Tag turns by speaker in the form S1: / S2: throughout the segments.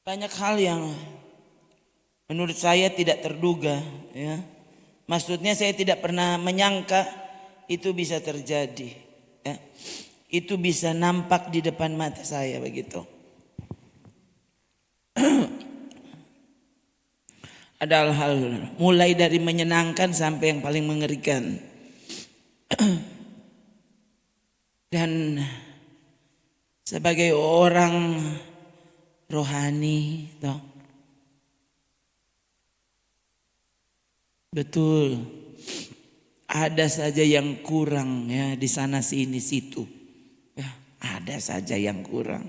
S1: Banyak hal yang menurut saya tidak terduga, ya. Maksudnya saya tidak pernah menyangka itu bisa terjadi, ya. Itu bisa nampak di depan mata saya begitu. Ada hal-hal mulai dari menyenangkan sampai yang paling mengerikan. Dan sebagai orang rohani, toh, betul, ada saja yang kurang ya di sana sini situ. Ya, ada saja yang kurang.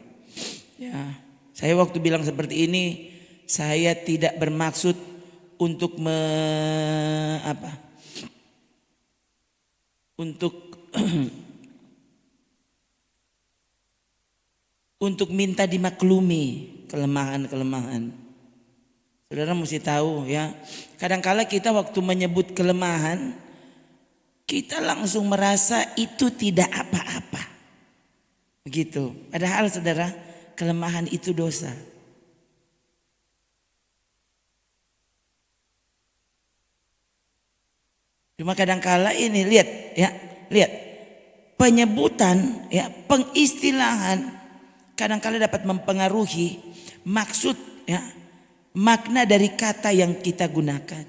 S1: Ya, saya waktu bilang seperti ini, saya tidak bermaksud untuk untuk untuk minta dimaklumi kelemahan-kelemahan. Saudara mesti tahu ya, kadangkala kita waktu menyebut kelemahan, kita langsung merasa itu tidak apa-apa. Begitu. Padahal saudara, kelemahan itu dosa. Cuma kadangkala ini lihat ya, lihat penyebutan ya, pengistilahan kadangkala dapat mempengaruhi maksud ya, makna dari kata yang kita gunakan.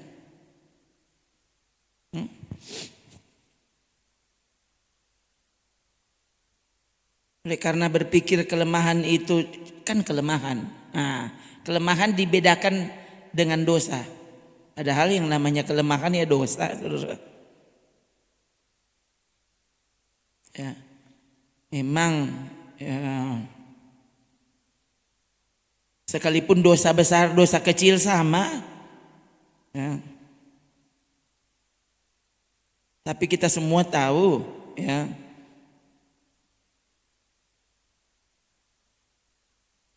S1: Oleh karena berpikir kelemahan itu kan kelemahan. Nah, kelemahan dibedakan dengan dosa. Padahal yang namanya kelemahan ya dosa, saudara. Ya, memang ya, sekalipun dosa besar, dosa kecil sama. Ya. Tapi kita semua tahu ya,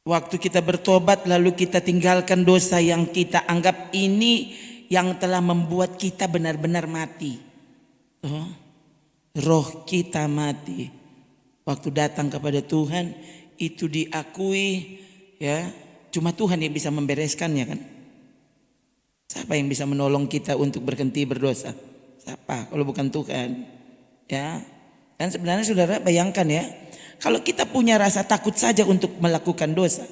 S1: waktu kita bertobat lalu kita tinggalkan dosa yang kita anggap ini yang telah membuat kita benar-benar mati. Oh, roh kita mati. Waktu datang kepada Tuhan itu diakui ya, cuma Tuhan yang bisa membereskannya kan. Siapa yang bisa menolong kita untuk berhenti berdosa? Siapa kalau bukan Tuhan? Ya. Dan sebenarnya saudara bayangkan ya, kalau kita punya rasa takut saja untuk melakukan dosa,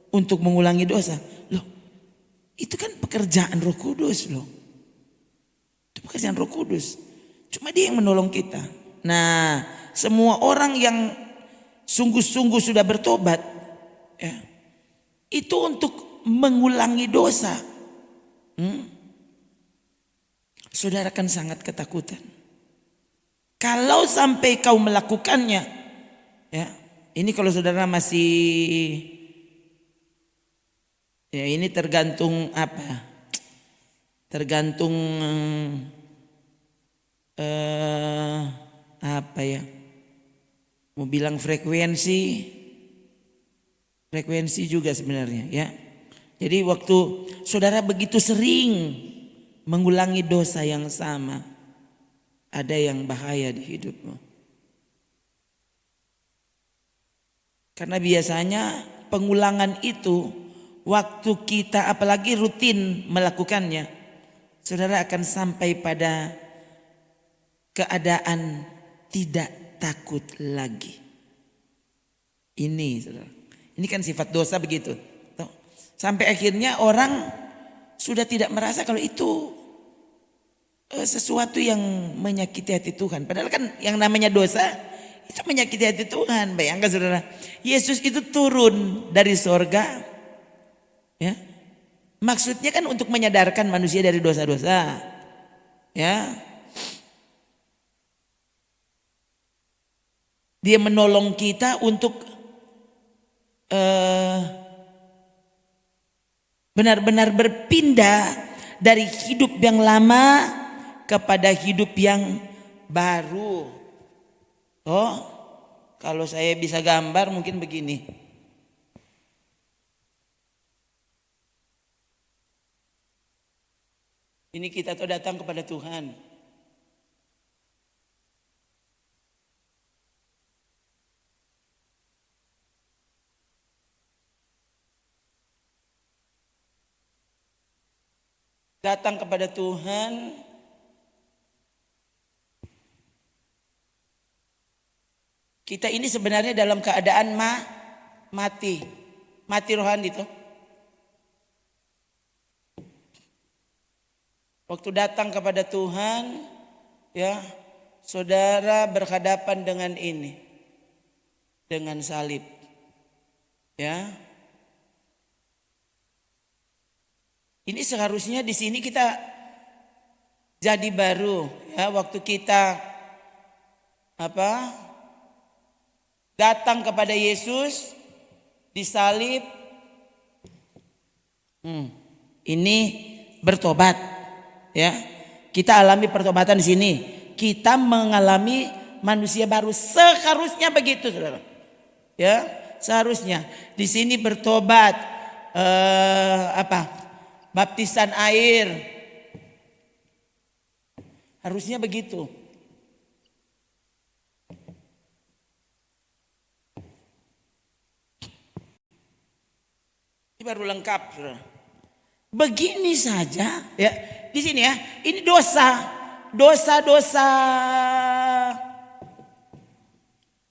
S1: untuk mengulangi dosa, loh, itu kan pekerjaan Roh Kudus loh. Itu pekerjaan Roh Kudus. Cuma Dia yang menolong kita. Nah, semua orang yang sungguh-sungguh sudah bertobat, ya, itu untuk mengulangi dosa. Saudara kan sangat ketakutan. Kalau sampai kau melakukannya, ya, ini kalau saudara masih, ya ini tergantung apa? Tergantung apa ya? Mau bilang frekuensi juga sebenarnya, ya. Jadi waktu saudara begitu sering mengulangi dosa yang sama, ada yang bahaya di hidupmu. Karena biasanya pengulangan itu waktu kita apalagi rutin melakukannya, saudara akan sampai pada keadaan tidak takut lagi. Ini saudara, ini kan sifat dosa begitu. Sampai akhirnya orang sudah tidak merasa kalau itu sesuatu yang menyakiti hati Tuhan. Padahal kan yang namanya dosa itu menyakiti hati Tuhan. Bayangkan saudara, Yesus itu turun dari sorga, ya. Maksudnya kan untuk menyadarkan manusia dari dosa-dosa, ya. Dia menolong kita untuk benar-benar berpindah dari hidup yang lama kepada hidup yang baru. Oh, kalau saya bisa gambar mungkin begini. Ini kita tuh datang kepada Tuhan. datang kepada Tuhan, kita ini sebenarnya dalam keadaan mati rohani itu. Waktu datang kepada Tuhan, ya, saudara berhadapan dengan ini, dengan salib, ya. Ini seharusnya di sini kita jadi baru, ya, waktu kita datang kepada Yesus disalib, ini bertobat, ya. Kita alami pertobatan di sini. Kita mengalami manusia baru, seharusnya begitu, saudara. Ya, seharusnya di sini bertobat, baptisan air, harusnya begitu. Ini baru lengkap, saudara. Begini saja, ya. Di sini, ya, ini dosa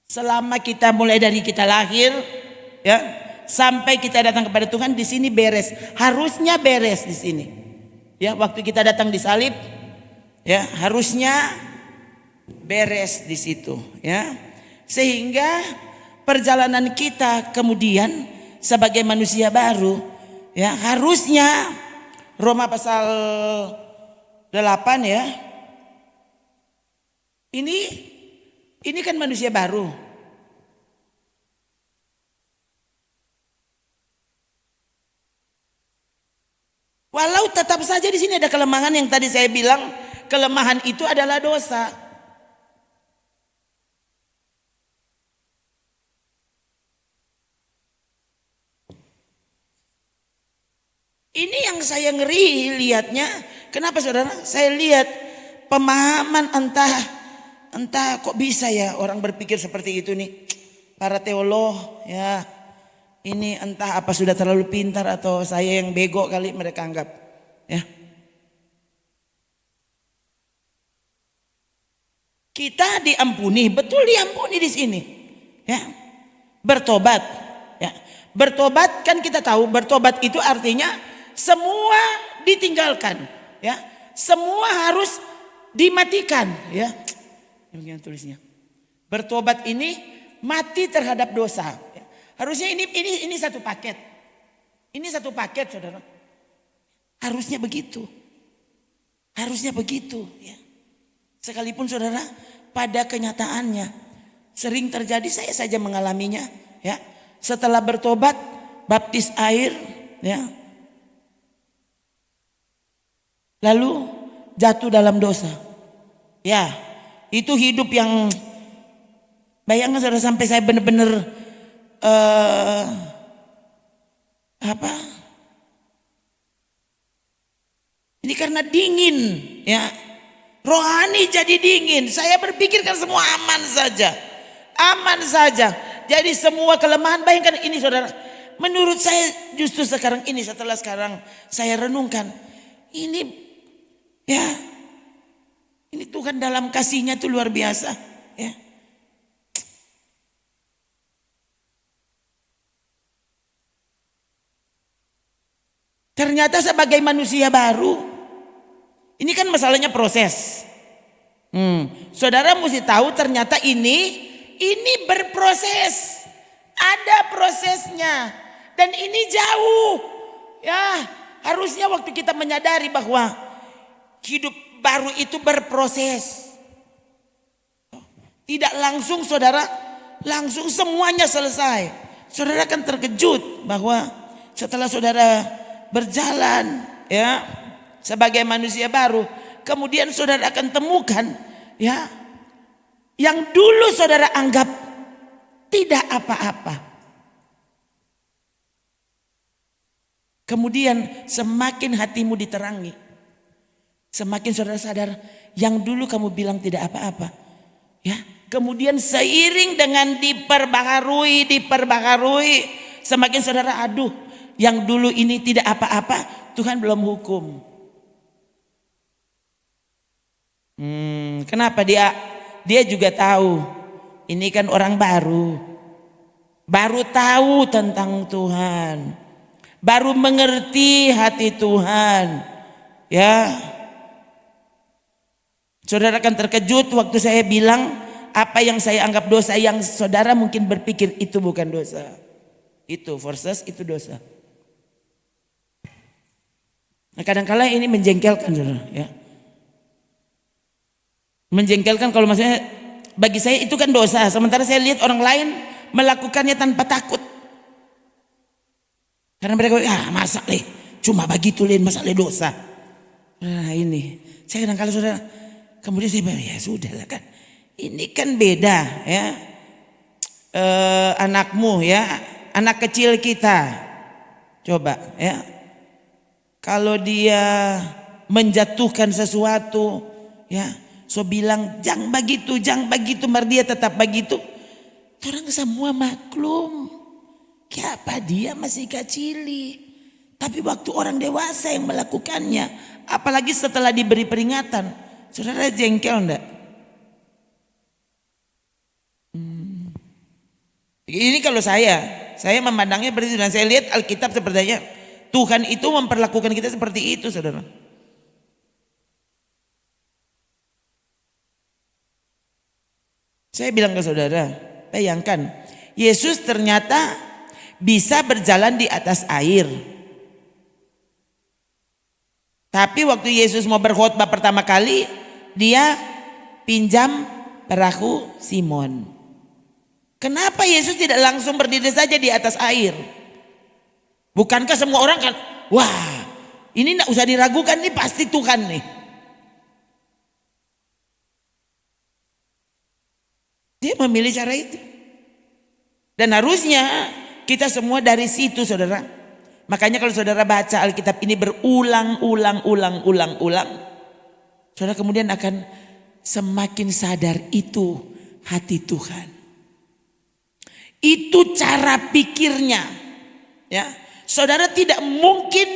S1: selama kita mulai dari kita lahir, ya, sampai kita datang kepada Tuhan, di sini beres. Harusnya beres di sini. Ya, waktu kita datang disalib, ya, harusnya beres di situ, ya. Sehingga perjalanan kita kemudian sebagai manusia baru, ya, harusnya Roma pasal 8, ya. Ini kan manusia baru. Walau tetap saja di sini ada kelemahan yang tadi saya bilang, kelemahan itu adalah dosa. Ini yang saya ngeri lihatnya. Kenapa, saudara? Saya lihat pemahaman entah kok bisa ya orang berpikir seperti itu nih. Para teolog, ya. Ini entah apa sudah terlalu pintar atau saya yang bego kali mereka anggap, ya. Kita diampuni, betul diampuni di sini, ya. Bertobat, ya. Bertobat kan kita tahu, bertobat itu artinya semua ditinggalkan, ya. Semua harus dimatikan, ya. Bagaimana tulisnya? Bertobat ini mati terhadap dosa. Ya. Harusnya ini satu paket. Ini satu paket, saudara. Harusnya begitu. Harusnya begitu, ya. Sekalipun saudara pada kenyataannya sering terjadi, saya saja mengalaminya, ya. Setelah bertobat, baptis air, ya. Lalu jatuh dalam dosa. Ya, itu hidup yang bayangkan saudara, sampai saya benar-benar ini karena dingin, ya. Rohani jadi dingin. Saya berpikir kan semua aman saja. Aman saja. Jadi semua kelemahan, bayangkan ini saudara. Menurut saya justru sekarang ini, setelah sekarang saya renungkan, ini, ya, ini Tuhan dalam kasihnya itu luar biasa, ya. Ternyata sebagai manusia baru, ini kan masalahnya proses. Saudara mesti tahu ternyata ini berproses. Ada prosesnya. Dan ini jauh. Ya, harusnya waktu kita menyadari bahwa hidup baru itu berproses. Tidak langsung saudara, langsung semuanya selesai. Saudara kan terkejut bahwa setelah saudara berjalan, ya, sebagai manusia baru, kemudian saudara akan temukan, ya, yang dulu saudara anggap tidak apa-apa. Kemudian semakin hatimu diterangi, semakin saudara sadar yang dulu kamu bilang tidak apa-apa, ya. Kemudian seiring dengan diperbaharui, semakin saudara, aduh, yang dulu ini tidak apa-apa, Tuhan belum hukum. Kenapa dia juga tahu ini kan orang baru tahu tentang Tuhan, baru mengerti hati Tuhan, ya. Saudara akan terkejut waktu saya bilang apa yang saya anggap dosa yang saudara mungkin berpikir itu bukan dosa. Itu versus itu dosa. Nah, kadang-kala ini menjengkelkan, saudara, ya. Menjengkelkan kalau maksudnya bagi saya itu kan dosa, sementara saya lihat orang lain melakukannya tanpa takut. Karena mereka masa cuma begitu masa dosa. Nah ini, saya kadang-kala saudara, kemudian saya bilang ya sudah lah kan, ini kan beda ya. Anakmu ya, anak kecil kita, coba ya, kalau dia menjatuhkan sesuatu ya, so bilang jangan begitu, mar dia tetap begitu. Orang semua maklum, kenapa dia masih kecil. Tapi waktu orang dewasa yang melakukannya, apalagi setelah diberi peringatan, saudara jengkel enggak? Ini kalau saya memandangnya seperti itu, dan saya lihat Alkitab sepertinya Tuhan itu memperlakukan kita seperti itu, saudara. Saya bilang ke saudara, bayangkan Yesus ternyata bisa berjalan di atas air. Tapi waktu Yesus mau berkhotbah pertama kali, dia pinjam perahu Simon. Kenapa Yesus tidak langsung berdiri saja di atas air? Bukankah semua orang kan, wah ini tidak usah diragukan, nih pasti Tuhan nih. Dia memilih cara itu. Dan harusnya kita semua dari situ, saudara. Makanya kalau saudara baca Alkitab ini berulang-ulang, saudara kemudian akan semakin sadar itu hati Tuhan. Itu cara pikirnya. Ya, saudara tidak mungkin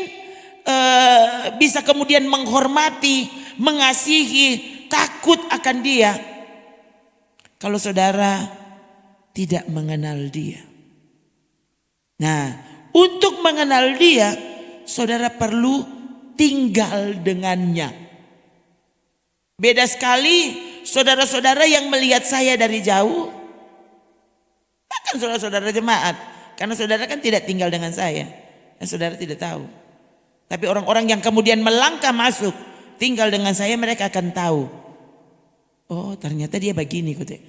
S1: bisa kemudian menghormati, mengasihi, takut akan dia kalau saudara tidak mengenal dia. Nah, untuk mengenal dia, saudara perlu tinggal dengannya. Beda sekali saudara-saudara yang melihat saya dari jauh, bahkan saudara-saudara jemaat, karena saudara kan tidak tinggal dengan saya, dan saudara tidak tahu. Tapi orang-orang yang kemudian melangkah masuk, tinggal dengan saya, mereka akan tahu. Oh ternyata dia begini kote.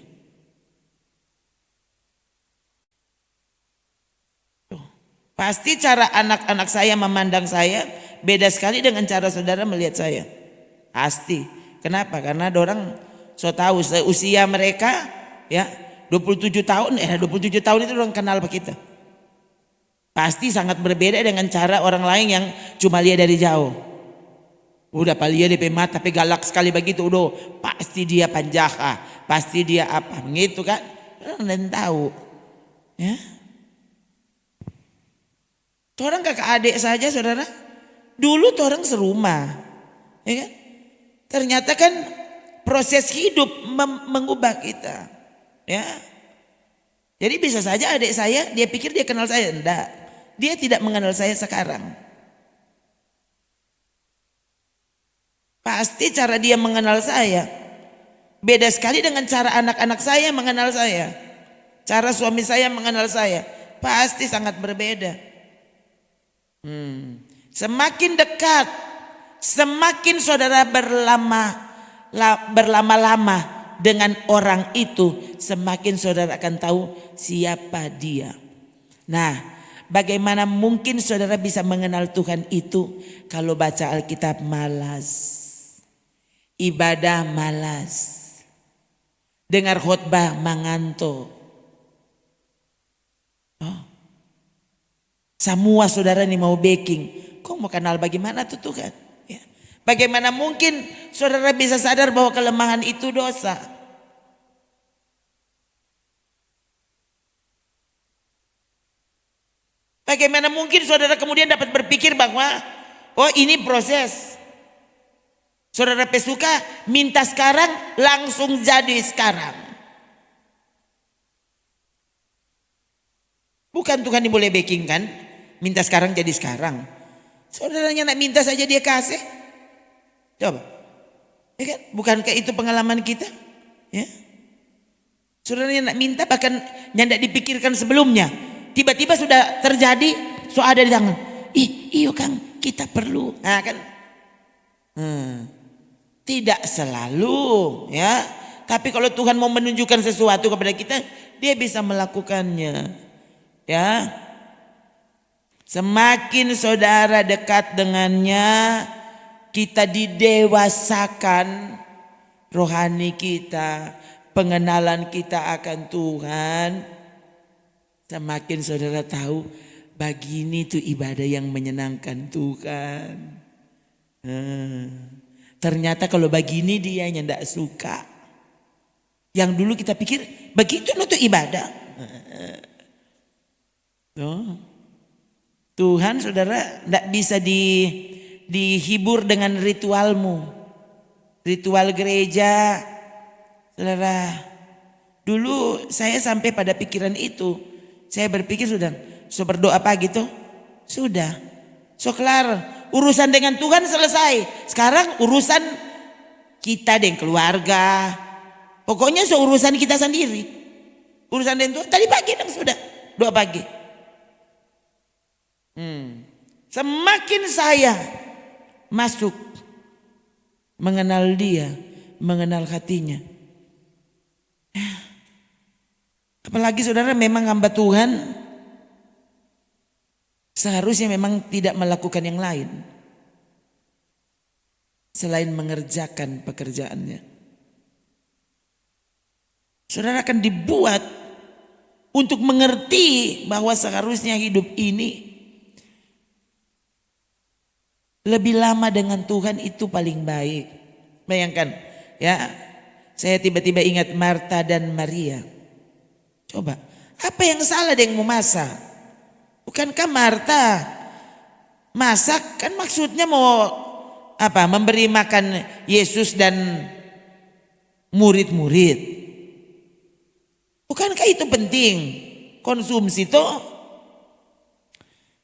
S1: Pasti cara anak-anak saya memandang saya beda sekali dengan cara saudara melihat saya. Pasti. Kenapa? Karena orang so tahu usia mereka ya 27 tahun. 27 tahun itu orang kenal kita. Pasti sangat berbeda dengan cara orang lain yang cuma lihat dari jauh. Udah paling dia DP mata tapi galak sekali begitu, udah pasti dia penjahat, pasti dia apa, begitu kan? Orang tahu, ya. Orang kakak adik saja, saudara. Dulu orang serumah, ya kan? Ternyata kan proses hidup mengubah kita, ya. Jadi bisa saja adik saya dia pikir dia kenal saya, enggak. Dia tidak mengenal saya sekarang. Pasti cara dia mengenal saya beda sekali dengan cara anak-anak saya mengenal saya. Cara suami saya mengenal saya pasti sangat berbeda. Semakin dekat, semakin saudara berlama-lama dengan orang itu, semakin saudara akan tahu siapa dia. Nah, bagaimana mungkin saudara bisa mengenal Tuhan itu kalau baca Alkitab malas? Ibadah malas, dengar khotbah mengantuk. Oh. Semua saudara ini mau baking, kok mau kenal bagaimana tuh Tuhan? Ya. Bagaimana mungkin saudara bisa sadar bahwa kelemahan itu dosa? Bagaimana mungkin saudara kemudian dapat berpikir bahwa oh ini proses. Saudara pesuka minta sekarang langsung jadi sekarang. Bukan Tuhan yang boleh backing kan? Minta sekarang jadi sekarang. Saudaranya nak minta saja dia kasih. Coba. Ya kan? Bukankah itu pengalaman kita? Ya. Saudaranya nak minta bahkan yang tidak dipikirkan sebelumnya. Tiba-tiba sudah terjadi, so ada di tangan. Iyo Kang, kita perlu. Nah kan. Tidak selalu ya. Tapi kalau Tuhan mau menunjukkan sesuatu kepada kita, dia bisa melakukannya. Ya. Semakin saudara dekat dengannya, kita didewasakan rohani kita, pengenalan kita akan Tuhan. Semakin saudara tahu, begini tuh ibadah yang menyenangkan Tuhan. Ternyata kalau begini dia yang tidak suka. Yang dulu kita pikir begitu loh tuh ibadah. Tuhan saudara tidak bisa dihibur dengan ritualmu. Ritual gereja. Saudara, dulu saya sampai pada pikiran itu. Saya berpikir sudah, so berdoa pagi tuh, sudah, so kelar. Urusan dengan Tuhan selesai. Sekarang urusan kita dengan keluarga. Pokoknya so urusan kita sendiri. Urusan dengan Tuhan, tadi pagi dong sudah, doa pagi. Semakin saya masuk mengenal dia, mengenal hatinya. Apalagi saudara memang hamba Tuhan seharusnya memang tidak melakukan yang lain selain mengerjakan pekerjaannya. Saudara akan dibuat untuk mengerti bahwa seharusnya hidup ini lebih lama dengan Tuhan itu paling baik. Bayangkan ya, saya tiba-tiba ingat Marta dan Maria. Coba, apa yang salah dengan memasak? Bukankah Marta masak kan maksudnya mau apa? Memberi makan Yesus dan murid-murid. Bukankah itu penting? Konsumsi itu.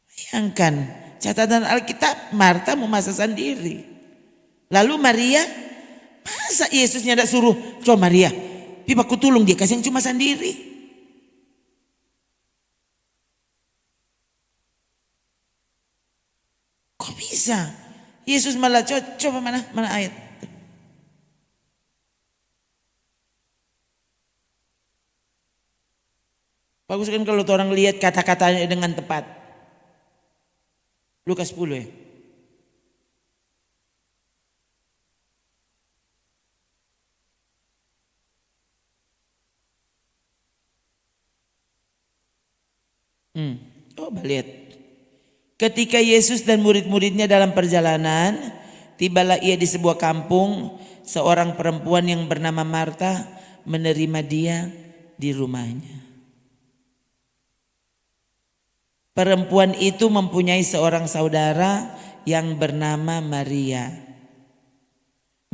S1: Bayangkan, catatan Alkitab Marta memasak sendiri. Lalu Maria, masa Yesusnya tidak suruh, coba Maria, pipa ku tulung dia kasih yang cuma sendiri. Kok bisa? Yesus malah coba mana ayat? Bagus kan kalau orang lihat kata-katanya dengan tepat. Lukas 10 ya. Coba lihat. Ketika Yesus dan murid-muridnya dalam perjalanan, tibalah ia di sebuah kampung. Seorang perempuan yang bernama Marta menerima dia di rumahnya. Perempuan itu mempunyai seorang saudara yang bernama Maria.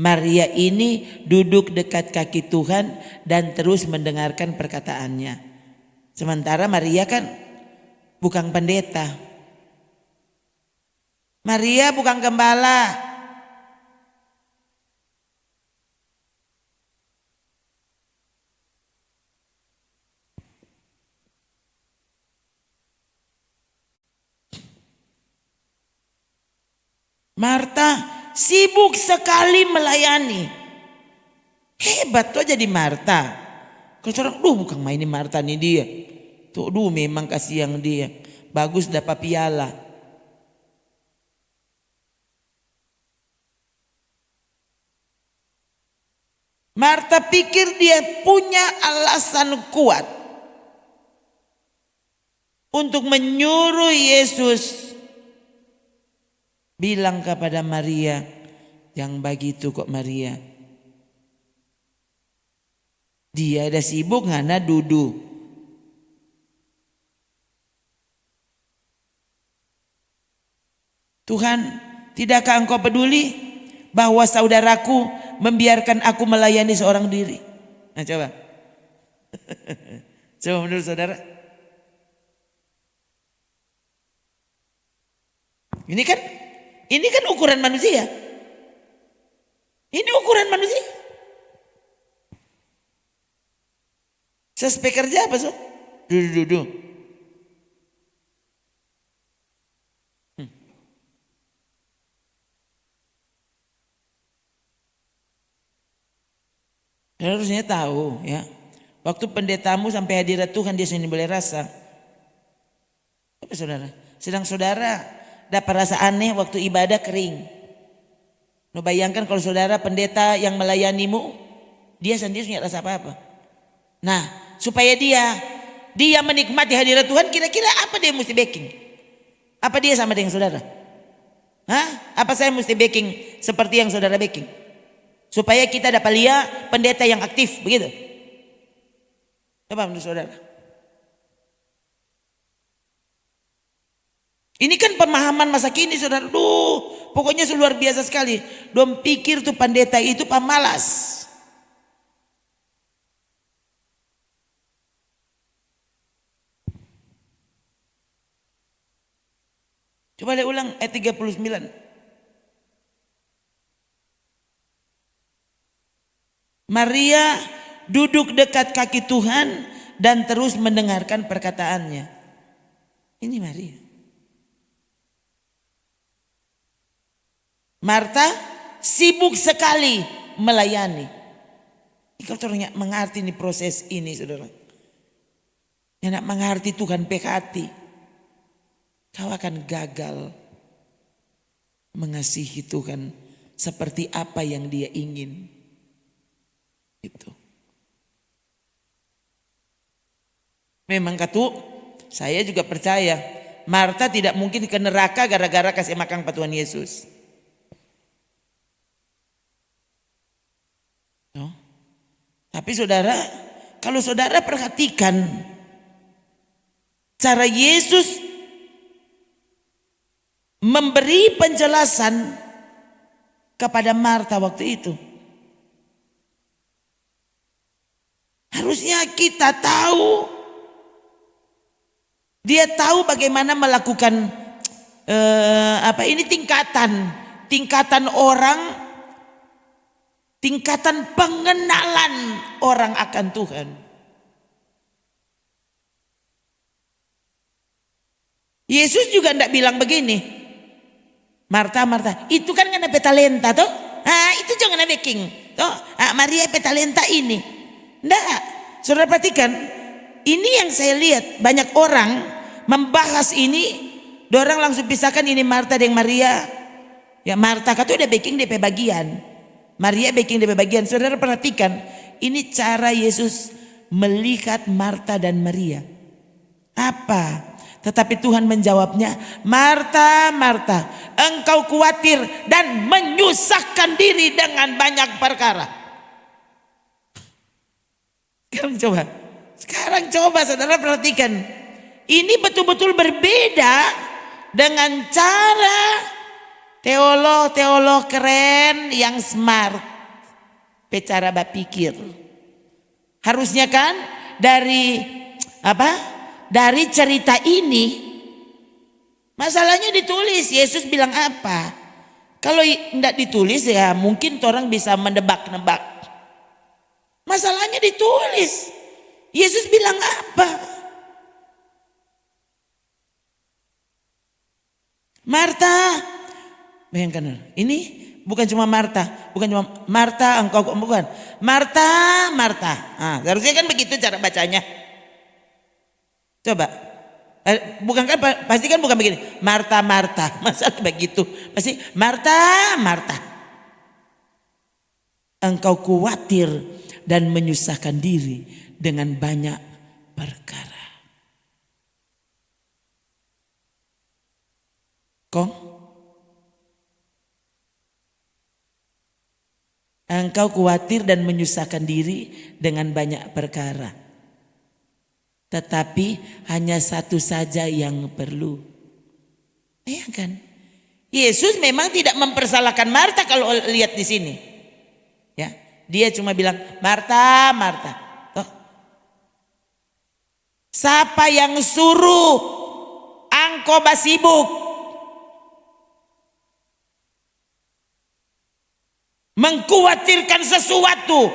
S1: Maria ini duduk dekat kaki Tuhan dan terus mendengarkan perkataannya. Sementara Maria kan bukan pendeta. Maria bukan gembala. Marta sibuk sekali melayani. Hebat tuh jadi Marta. Kalau orang, bukan mainin Marta nih dia. Tuh memang kasih yang dia. Bagus dapat piala. Marta pikir dia punya alasan kuat untuk menyuruh Yesus bilang kepada Maria, yang begitu kok Maria. Dia ada sibuk ngana duduk. Tuhan, tidakkah engkau peduli? bahwa saudaraku membiarkan aku melayani seorang diri? Nah coba. Coba menurut saudara. Ini kan ukuran manusia. Ini ukuran manusia. Sesuai kerja apa so? Duduk. Harusnya tahu ya. Waktu pendetamu sampai hadirat Tuhan dia sendiri boleh rasa. Apa saudara? Sedang saudara dapat rasa aneh waktu ibadah kering. Lo bayangkan kalau saudara pendeta yang melayanimu, dia sendiri punya rasa apa-apa. Nah, supaya dia menikmati hadirat Tuhan, kira-kira apa dia mesti backing? Apa dia sama dengan saudara? Hah? Apa saya mesti backing seperti yang saudara backing? Supaya kita dapat lihat pendeta yang aktif, begitu? Coba menurut saudara. Ini kan pemahaman masa kini saudara. Pokoknya luar biasa sekali. Dom pikir tuh pendeta itu pemalas. Coba lihat ulang ayat 39. Maria duduk dekat kaki Tuhan dan terus mendengarkan perkataannya. Ini Maria. Marta sibuk sekali melayani. Kalau orang mengerti ini proses ini saudara. Yang nak mengerti Tuhan hati, kau akan gagal mengasihi Tuhan seperti apa yang dia ingin. Itu. Memang katu, saya juga percaya Marta tidak mungkin ke neraka gara-gara kasih makan Tuhan Yesus. No? Tapi saudara, kalau saudara perhatikan cara Yesus memberi penjelasan kepada Marta waktu itu. Harusnya kita tahu. Dia tahu bagaimana melakukan tingkatan orang, tingkatan pengenalan orang akan Tuhan. Yesus juga tidak bilang begini, Marta, itu kan ngana petalenta toh, itu jangan baking, toh, Maria petalenta ini, ndak, saudara perhatikan, ini yang saya lihat banyak orang membahas ini, orang langsung pisahkan ini Marta dengan Maria, ya Marta kata udah baking DP bagian, Maria baking DP bagian, saudara perhatikan, ini cara Yesus melihat Marta dan Maria, apa? Tetapi Tuhan menjawabnya, Marta, Marta, engkau khawatir dan menyusahkan diri dengan banyak perkara. Sekarang coba saudara perhatikan. Ini betul-betul berbeda dengan cara teolog keren yang smart. Cara berpikir. Harusnya kan dari dari cerita ini masalahnya ditulis. Yesus bilang apa? Kalau tidak ditulis ya mungkin orang bisa mendebak-nebak. Masalahnya ditulis. Yesus bilang apa? Marta, bayangkan ini bukan cuma Marta, engkau bukan. Marta. Harusnya kan begitu cara bacanya. Coba, bukan kan pasti kan bukan begini. Marta, masa begitu? Pasti Marta. Engkau khawatir dan menyusahkan diri dengan banyak perkara. Engkau khawatir dan menyusahkan diri dengan banyak perkara. Tetapi hanya satu saja yang perlu. Bayangkan, Yesus memang tidak mempersalahkan Marta kalau lihat di sini. Ya, dia cuma bilang, Marta, Marta. Toh, siapa yang suruh engkau sibuk mengkhawatirkan sesuatu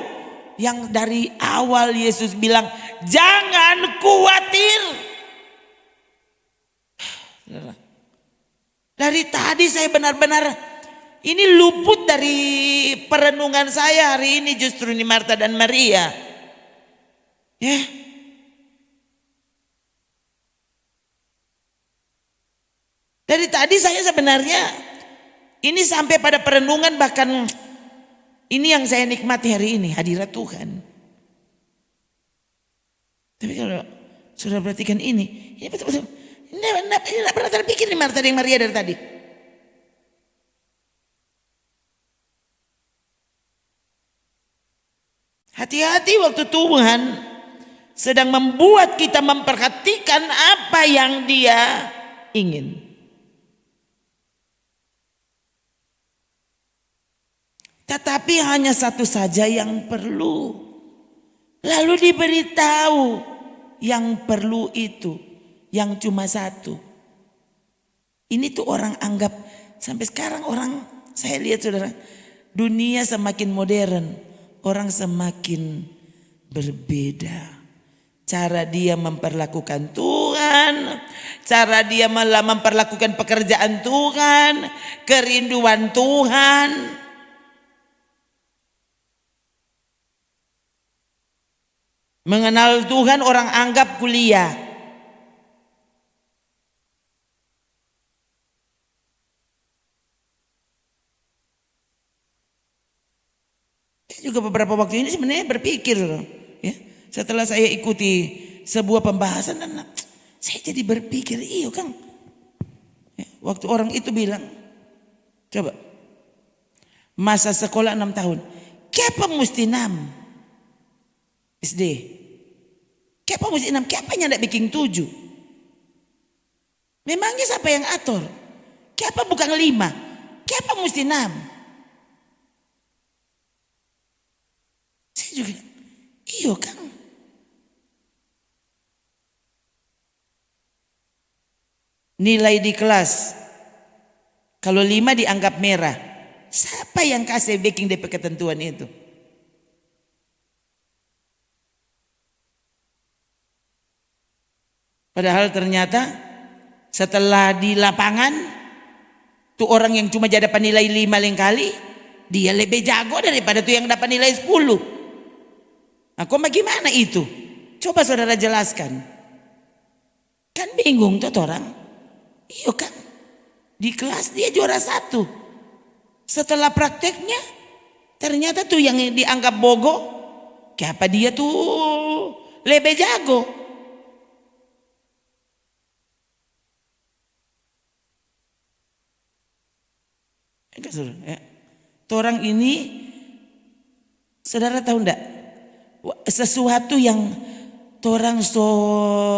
S1: yang dari awal Yesus bilang, jangan khawatir. Dari tadi saya benar-benar ini luput dari perenungan saya hari ini, justru ini Marta dan Maria. Ya. Dari tadi saya sebenarnya ini sampai pada perenungan, bahkan ini yang saya nikmati hari ini, hadirat Tuhan. Tapi kalau sudah perhatikan ini betul-betul. Ini tidak pernah terpikir nih Marta dan Maria dari tadi. Hati-hati waktu Tuhan sedang membuat kita memperhatikan apa yang Dia ingin. Tetapi hanya satu saja yang perlu. Lalu diberitahu yang perlu itu. Yang cuma satu. Ini tuh orang anggap sampai sekarang orang, saya lihat saudara, dunia semakin modern, orang semakin berbeda. Cara dia memperlakukan Tuhan, cara dia malah memperlakukan pekerjaan Tuhan, kerinduan Tuhan. Mengenal Tuhan orang anggap kuliah. Juga beberapa waktu ini sebenarnya berpikir, ya, setelah saya ikuti sebuah pembahasan dan saya jadi berpikir, iya Kang, ya, waktu orang itu bilang, coba masa sekolah 6 tahun, kenapa mesti 6 SD, kenapa mesti 6, kenapa tidak bikin 7? Memangnya siapa yang atur? Kenapa bukan 5? Kenapa mesti 6? Juga, iyo kan. Nilai di kelas, kalau 5 dianggap merah. Siapa yang kasih backing DP ketentuan itu? Padahal ternyata setelah di lapangan, tuh orang yang cuma jadi dapat nilai 5 lain kali, dia lebih jago daripada tuh yang dapat nilai 10. Nah, kok bagaimana itu? Coba saudara jelaskan. Kan bingung tuh orang. Iya kan. Di kelas dia juara 1. Setelah prakteknya ternyata tuh yang dianggap bogo, kenapa dia tuh lebih jago? Orang ini, saudara tahu enggak? Sesuatu yang orang so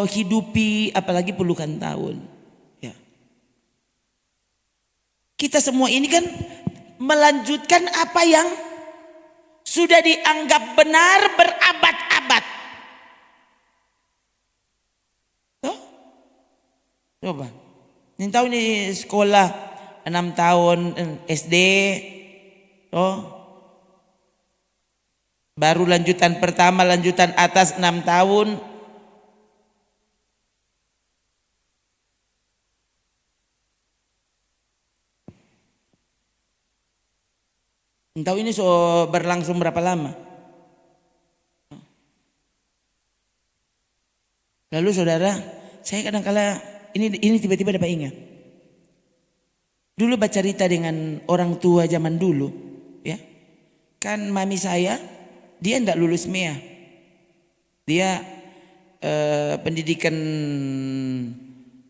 S1: hidupi apalagi puluhan tahun. Ya. Kita semua ini kan melanjutkan apa yang sudah dianggap benar berabad-abad. Coba, ini tahu nih sekolah 6 tahun SD, baru lanjutan pertama, lanjutan atas 6 tahun. Tahu ini so berlangsung berapa lama? Lalu saudara, saya kadang-kala ini tiba-tiba dapat ingat. Dulu baca cerita dengan orang tua zaman dulu, ya. Kan mami saya, dia enggak lulus MEA. Dia pendidikan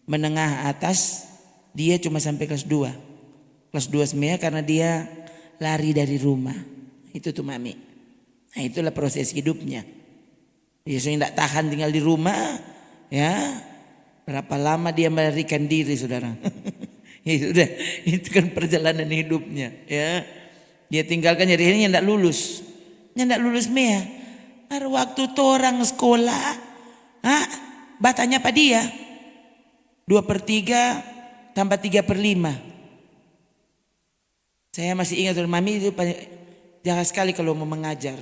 S1: menengah atas, dia cuma sampai kelas 2. Kelas 2 MEA karena dia lari dari rumah. Itu tuh mami. Nah, itulah proses hidupnya. Dia sudah enggak tahan tinggal di rumah, ya. Berapa lama dia melarikan diri, saudara. Itu udah, itu kan perjalanan hidupnya, ya. Dia tinggalkan jadi ini ndak lulus. Ndak lulus mea. Ada waktu orang sekolah, batanya apa dia? 2/3 tambah 3/5. Saya masih ingat mami itu jahat sekali kalau mau mengajar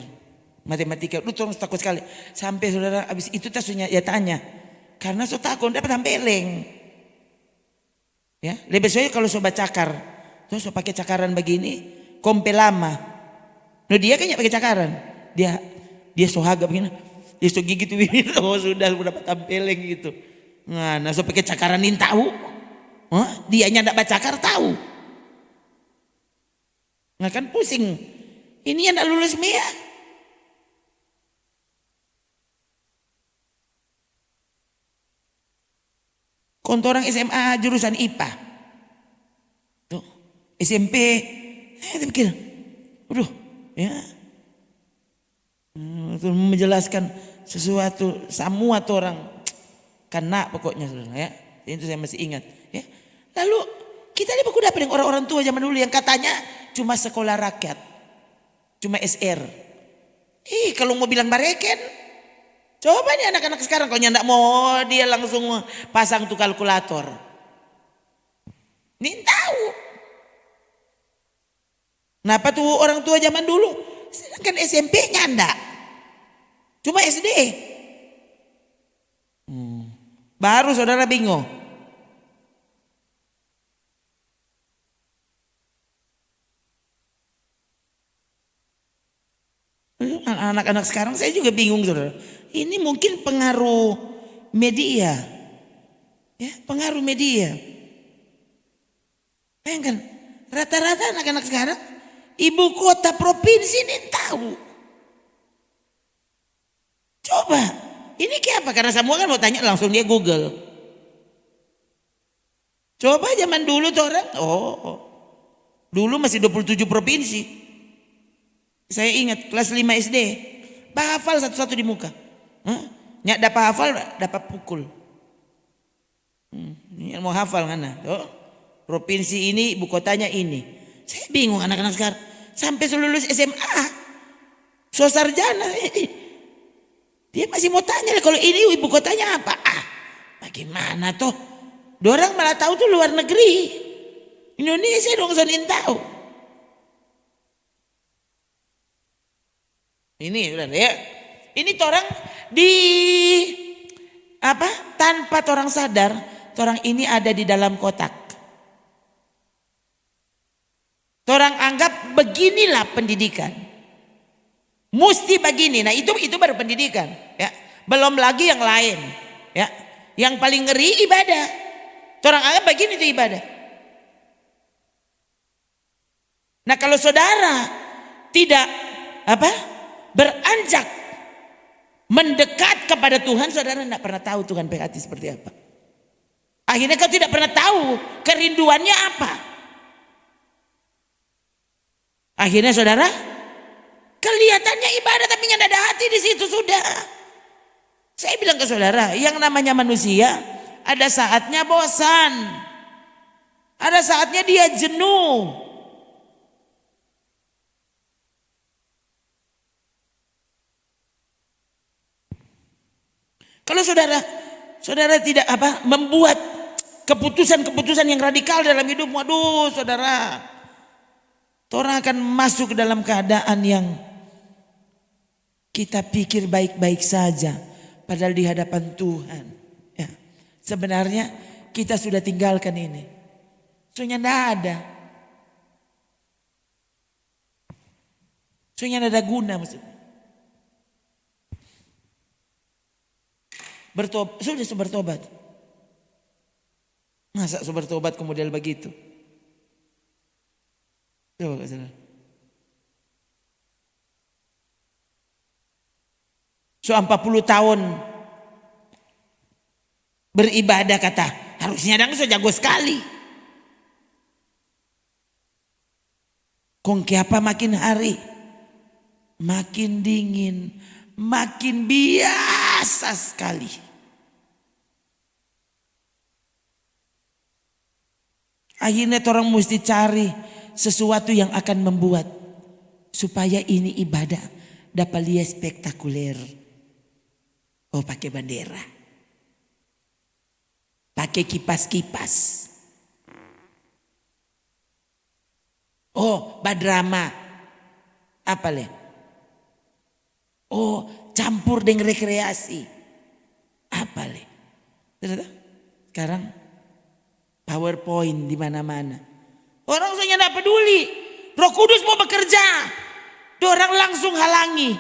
S1: matematika. Lu tolong takut sekali. Sampai saudara habis itu tasunya ya tanya. Karena so takut dapat tampeleng. Ya, lebih soalnya kalau sobat cakar. Tuh so pakai cakaran begini, kompe lama. Nah dia kan ya pakai cakaran. Dia so haga begini. Dia so gigit bibir. Oh sudah dapat tampeleng gitu. Nah so pakai cakaran ini tahu. Dia ndak baca cakar tahu. Nah kan pusing. Ini yang ndak lulus mea. Kontorang SMA jurusan IPA. Tuh, SMP. Saya pikir, waduh, ya. Itu menjelaskan sesuatu semua orang kena pokoknya saudara ya. Itu saya masih ingat. Ya. Lalu kita ini baku dapat dengan orang-orang tua zaman dulu yang katanya cuma sekolah rakyat, cuma SR. Kalau mau bilang bareken, coba nih anak-anak sekarang kalau ndak mau dia langsung pasang tuh kalkulator. Nih tahu. Kenapa tuh orang tua zaman dulu? Sedangkan SMP-nya ndak. Cuma SD. Baru saudara bingung. Anak-anak sekarang saya juga bingung saudara. Ini mungkin pengaruh media. Ya, pengaruh media. Bayangkan, rata-rata anak-anak sekarang ibu kota provinsi ini tahu. Coba, ini kayak apa? Karena semua kan mau tanya langsung dia Google. Coba zaman dulu tuh orang, dulu masih 27 provinsi. Saya ingat kelas 5 SD, hafal satu-satu di muka. Nyak dapat hafal, dapat pukul. Nyak mau hafal mana? Provinsi ini, ibu kotanya ini. Saya bingung anak-anak sekarang. Sampai lulus SMA, sarjana, dia masih mau tanya kalau ini ibu kotanya apa? Bagaimana toh? Dorang malah tahu tuh luar negeri. Indonesia dong sonin tahu. Ini udah ya. Ini orang tanpa orang sadar, orang ini ada di dalam kotak. Orang anggap beginilah pendidikan. Mesti begini. Nah, itu baru pendidikan, ya. Belum lagi yang lain, ya. Yang paling ngeri ibadah. Orang anggap begini itu ibadah. Nah, kalau saudara tidak beranjak mendekat kepada Tuhan, saudara tidak pernah tahu Tuhan hati seperti apa. Akhirnya kau tidak pernah tahu kerinduannya apa. Akhirnya saudara kelihatannya ibadah tapi tidak ada hati di situ sudah. Saya bilang ke saudara, yang namanya manusia ada saatnya bosan, ada saatnya dia jenuh. Kalau saudara tidak membuat keputusan-keputusan yang radikal dalam hidup, waduh saudara, orang akan masuk ke dalam keadaan yang kita pikir baik-baik saja, padahal di hadapan Tuhan, ya, sebenarnya kita sudah tinggalkan ini. Soalnya tidak ada. Soalnya tidak ada guna maksudnya. Sudah bertobat. Masa bertobat kemudian begitu? Coba saudara. So 40 tahun beribadah kata, harusnya dang so jago sekali. Kong apa makin hari makin dingin, makin biasa sekali. Akhirnya orang mesti cari sesuatu yang akan membuat supaya ini ibadah dapat lihat spektakuler. Oh, pakai bendera. Pakai kipas-kipas. Oh, badrama. Apa le? Oh, campur dengan rekreasi. Apa le? Sekarang PowerPoint di mana-mana. Orang soalnya tidak peduli. Roh Kudus mau bekerja. Orang langsung halangi.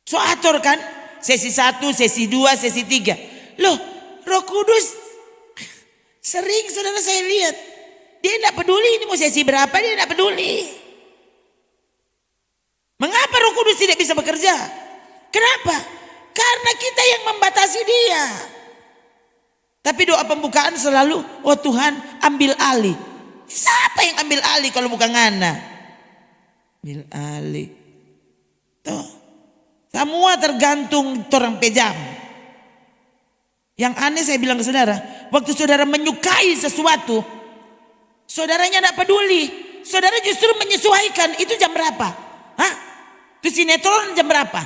S1: So atur kan? Sesi 1, sesi 2, sesi 3. Loh, Roh Kudus sering saudara saya lihat. Dia tidak peduli ini mau sesi berapa, dia tidak peduli. Mengapa Roh Kudus tidak bisa bekerja? Kenapa? Karena kita yang membatasi dia. Tapi doa pembukaan selalu, oh Tuhan ambil alih. Siapa yang ambil alih kalau bukan Ngana? Ambil alih. Tuh. Semua tergantung orang pejam. Yang aneh saya bilang ke saudara, waktu saudara menyukai sesuatu, saudaranya tidak peduli. Saudara justru menyesuaikan, itu jam berapa? Hah? Itu sinetron jam berapa?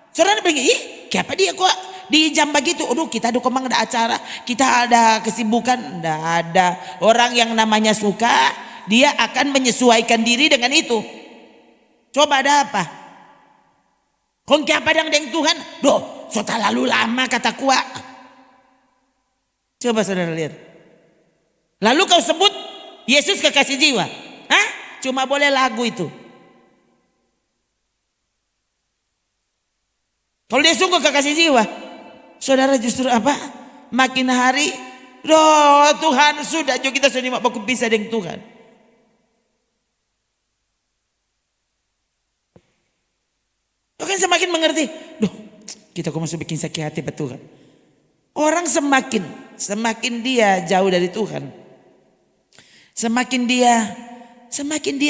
S1: Saudara bilang, ih kenapa dia kok di jam begitu? Aduh, kita ada komang ada acara, kita ada kesibukan. Tidak ada. Orang yang namanya suka, dia akan menyesuaikan diri dengan itu. Coba ada apa? Kong apa dengan Tuhan? Doh, so terlalu lama kata kuat. Coba saudara lihat. Lalu kau sebut Yesus kekasih jiwa. Hah? Cuma boleh lagu itu. Kalau dia sungguh kekasih jiwa, saudara justru apa? Makin hari, doh Tuhan sudah jo kita sudah mau bisa dengan Tuhan. Kan semakin mengerti. Duh, kita kok masih bikin sakit hati buat Tuhan. Orang semakin dia jauh dari Tuhan. Semakin dia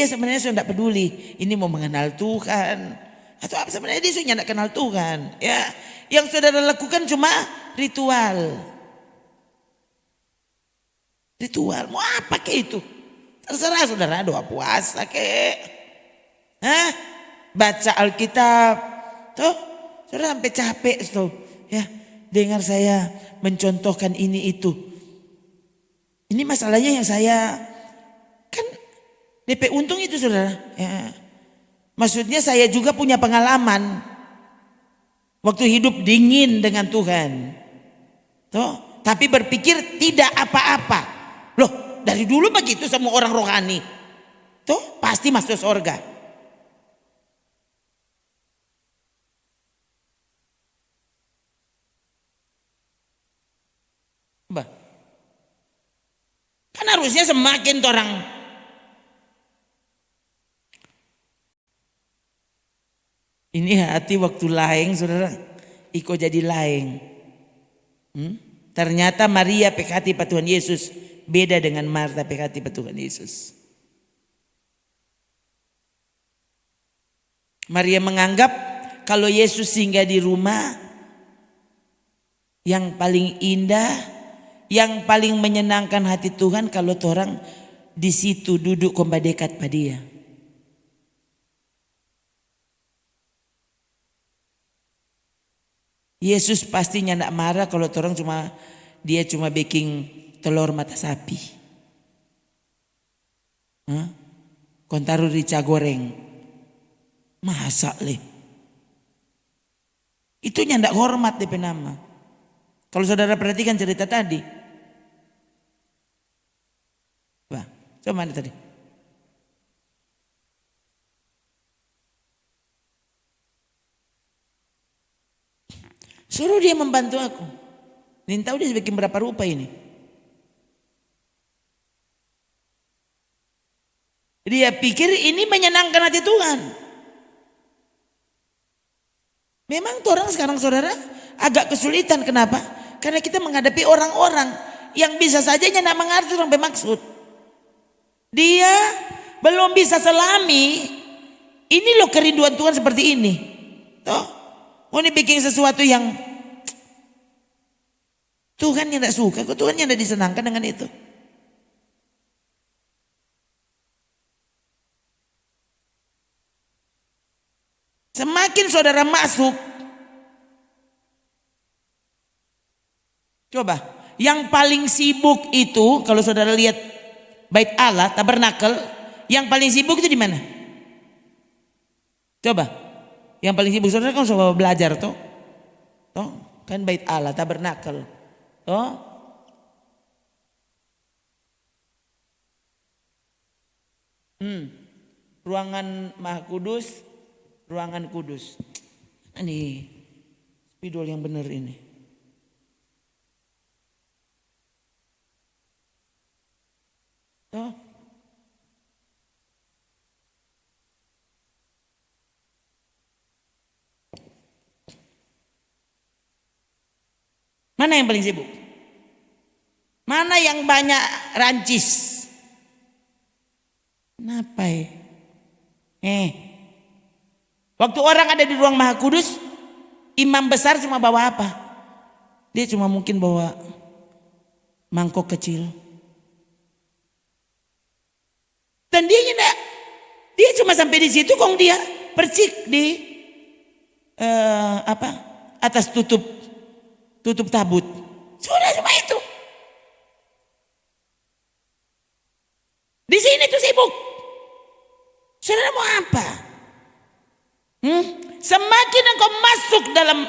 S1: sebenarnya sudah tidak peduli. Ini mau mengenal Tuhan. Atau apa sebenarnya dia sudah tidak kenal Tuhan. Ya, yang saudara lakukan cuma ritual. Ritual, mau apa ke itu? Terserah saudara, doa puasa ke. Hah? Baca Alkitab. Tuh, saudara sampai capek tuh. Ya, dengar saya mencontohkan ini itu. Ini masalahnya yang saya kan DP untung itu saudara. Ya. Maksudnya saya juga punya pengalaman waktu hidup dingin dengan Tuhan. Tuh, tapi berpikir tidak apa-apa. Loh, dari dulu begitu semua orang rohani. Tuh, pasti masuk surga. Kan harusnya semakin orang ini hati waktu laeng saudara, iko jadi laeng. Ternyata Maria pekati pa Tuhan Yesus beda dengan Marta pekati pa Tuhan Yesus. Maria menganggap kalau Yesus singgah di rumah yang paling indah, yang paling menyenangkan hati Tuhan kalau orang di situ duduk komba dekat pada dia. Yesus pastinya tidak marah kalau orang dia cuma baking telur mata sapi. Kon taruh rica goreng. Masa le? Itu tidak hormat DP nama. Kalau saudara perhatikan cerita tadi. Wah, coba mana tadi? Suruh dia membantu aku. Nih tahu dia bikin berapa rupa ini. Dia pikir ini menyenangkan hati Tuhan. Memang orang sekarang saudara agak kesulitan. Kenapa? Karena kita menghadapi orang-orang yang bisa saja tidak mengerti orang bermaksud. Dia belum bisa selami. Ini loh kerinduan Tuhan seperti ini. Toh, mau dibikin sesuatu yang Tuhan yang tidak suka, kok Tuhan yang tidak disenangkan dengan itu. Semakin saudara masuk, coba, yang paling sibuk itu kalau saudara lihat bait Allah, tabernakel, yang paling sibuk itu di mana? Coba, yang paling sibuk saudara kan sudah belajar toh, kan bait Allah, tabernakel, toh. Ruangan Maha Kudus, ruangan kudus. Ini spidol yang benar ini. Oh. Mana yang paling sibuk? Mana yang banyak rancis? Kenapa ya? Waktu orang ada di ruang Maha Kudus, imam besar cuma bawa apa? Dia cuma mungkin bawa mangkok kecil. Dan dia cuma sampai di situ, kong dia percik di atas tutup tabut. Sudah cuma itu. Di sini tuh sibuk. Saudara mau apa? Semakin engkau masuk dalam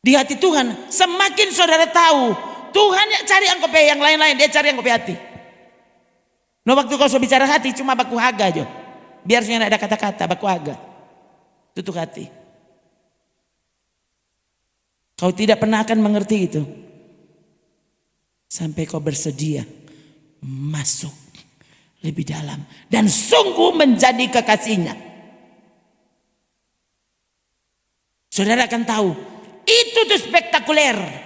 S1: di hati Tuhan, semakin saudara tahu Tuhan cari engkau pe yang lain-lain, dia cari engkau pe hati. No, waktu kau so bicara hati cuma baku haga aja. Biar tidak ada kata-kata, baku haga. Tutup hati. Kau tidak pernah akan mengerti itu sampai kau bersedia masuk lebih dalam dan sungguh menjadi kekasihnya. Saudara akan tahu itu tuh spektakuler.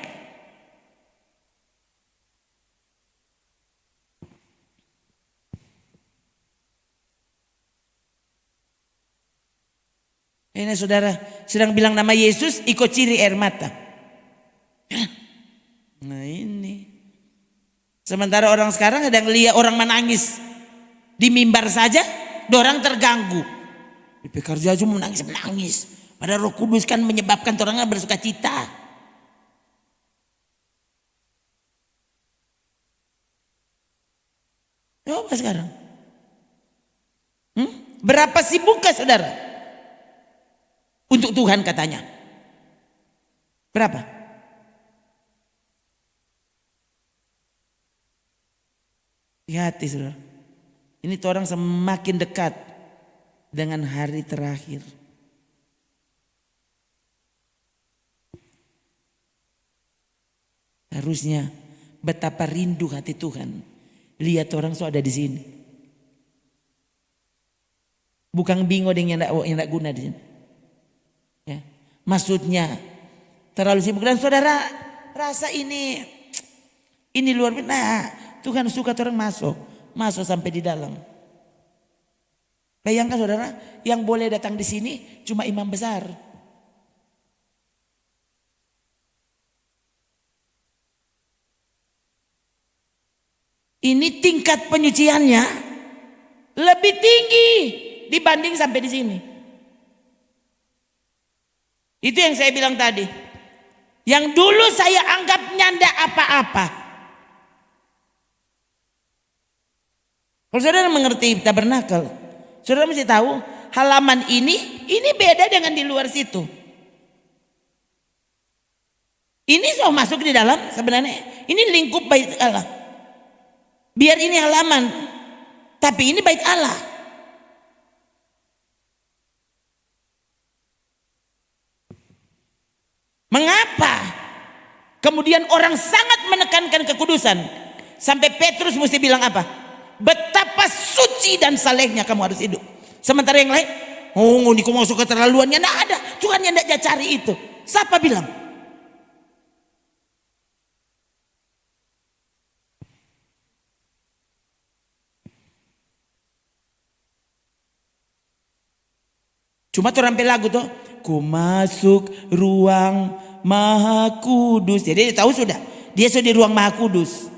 S1: Ini saudara sedang bilang nama Yesus, ikut ciri air mata. Nah ini. Sementara orang sekarang sedang lihat orang menangis di mimbar saja, dorang terganggu. Di pekerja cuma menangis. Padahal Roh Kudus kan menyebabkan orang bersuka cita. Coba sekarang. Berapa sibukkah saudara? Untuk Tuhan katanya. Berapa? Hati saudara. Ini orang semakin dekat dengan hari terakhir. Harusnya betapa rindu hati Tuhan. Lihat orang so ada di sini. Bukan bingung dengan yang tidak guna di sini. Ya. Maksudnya terlalu sibuk dan saudara rasa ini luar biasa. Nah, Tuhan suka orang masuk sampai di dalam. Bayangkan saudara, yang boleh datang di sini cuma imam besar. Ini tingkat penyuciannya lebih tinggi dibanding sampai di sini. Itu yang saya bilang tadi. Yang dulu saya anggap nyanda apa-apa. Kalau saudara mengerti tabernakel, saudara mesti tahu halaman ini beda dengan di luar situ. Ini so masuk di dalam sebenarnya. Ini lingkup bait Allah. Biar ini halaman, tapi ini bait Allah. Mengapa kemudian orang sangat menekankan kekudusan sampai Petrus mesti bilang apa? Betapa suci dan salehnya kamu harus hidup. Sementara yang lain, ini kau masuk keterlaluannya, tidak ada. Tuhan yang tidak cari itu. Siapa bilang? Cuma terampil lagu tuh, ku masuk ruang Maha Kudus. Jadi dia tahu sudah, dia sudah di ruang Maha Kudus.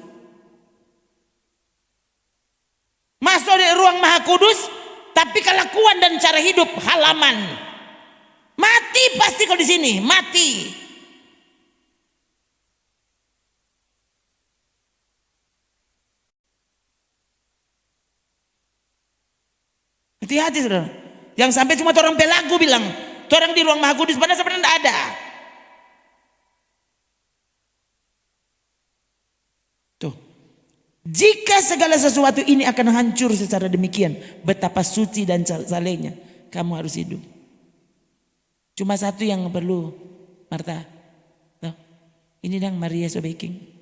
S1: Masuk di ruang Maha Kudus, tapi kelakuan dan cara hidup halaman. Mati pasti kalau di sini, mati. Hati-hati saudara. Yang sampai cuma orang pelaku bilang, orang di ruang Maha Kudus, padahal sebenarnya tidak ada. Tuh. Jika segala sesuatu ini akan hancur secara demikian, betapa suci dan salehnya kamu harus hidup. Cuma satu yang perlu, Marta. Tuh. Ini dang Maria so baking.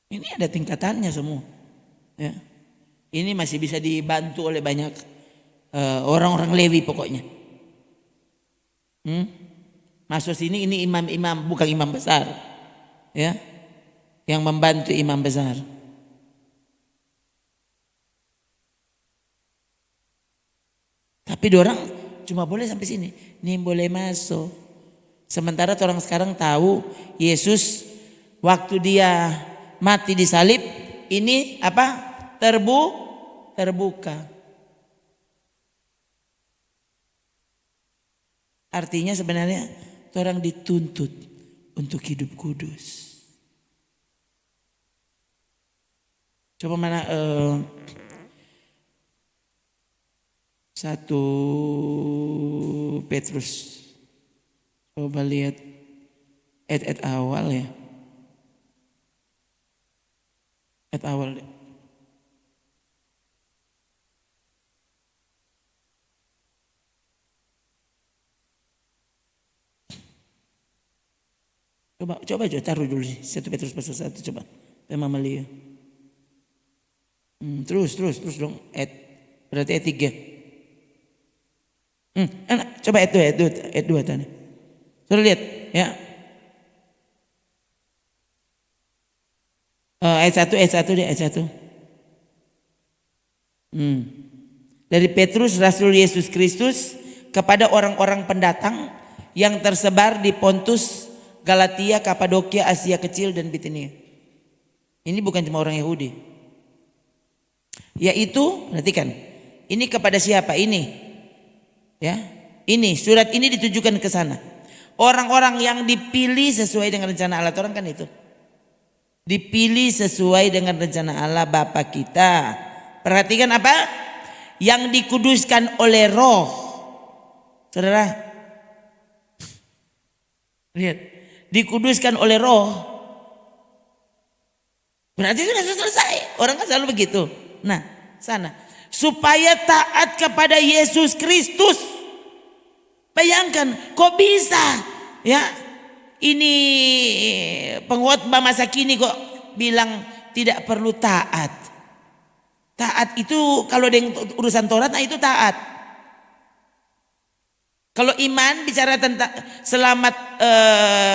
S1: Ini ada tingkatannya semua. Ya. Ini masih bisa dibantu oleh banyak orang-orang Lewi pokoknya. Masuk sini ini imam-imam, bukan imam besar. Ya. Yang membantu imam besar. Tapi orang cuma boleh sampai sini. Ini boleh masuk. Sementara orang sekarang tahu Yesus waktu dia mati di salib ini apa? Terbuka. Artinya sebenarnya orang dituntut untuk hidup kudus. Coba mana 1 Petrus. Coba lihat ayat awal ya. Ayat awal. Coba taruh dulu sih 1 Petrus pasal 1 coba. Mama lihat. Terus dong. Berarti ayat 3. Coba ayat 2 tadi. Sudah lihat ya. Ayat 1 deh, ayat 1. Dari Petrus Rasul Yesus Kristus kepada orang-orang pendatang yang tersebar di Pontus, Galatia, Kapadokia, Asia Kecil dan Bitinia. Ini bukan cuma orang Yahudi. Yaitu, perhatikan. Ini kepada siapa? Ini. Ya. Ini surat ini ditujukan ke sana. Orang-orang yang dipilih sesuai dengan rencana Allah. Orang kan itu. Dipilih sesuai dengan rencana Allah Bapa kita. Perhatikan apa? Yang dikuduskan oleh Roh. Saudara. Lihat. Dikuduskan oleh Roh. Berarti sudah selesai. Orang kan selalu begitu. Nah, sana. Supaya taat kepada Yesus Kristus. Bayangkan, kok bisa? Ya. Ini pengkhotbah masa kini kok bilang tidak perlu taat. Taat itu kalau dengan urusan Taurat, nah itu taat. Kalau iman bicara tentang selamat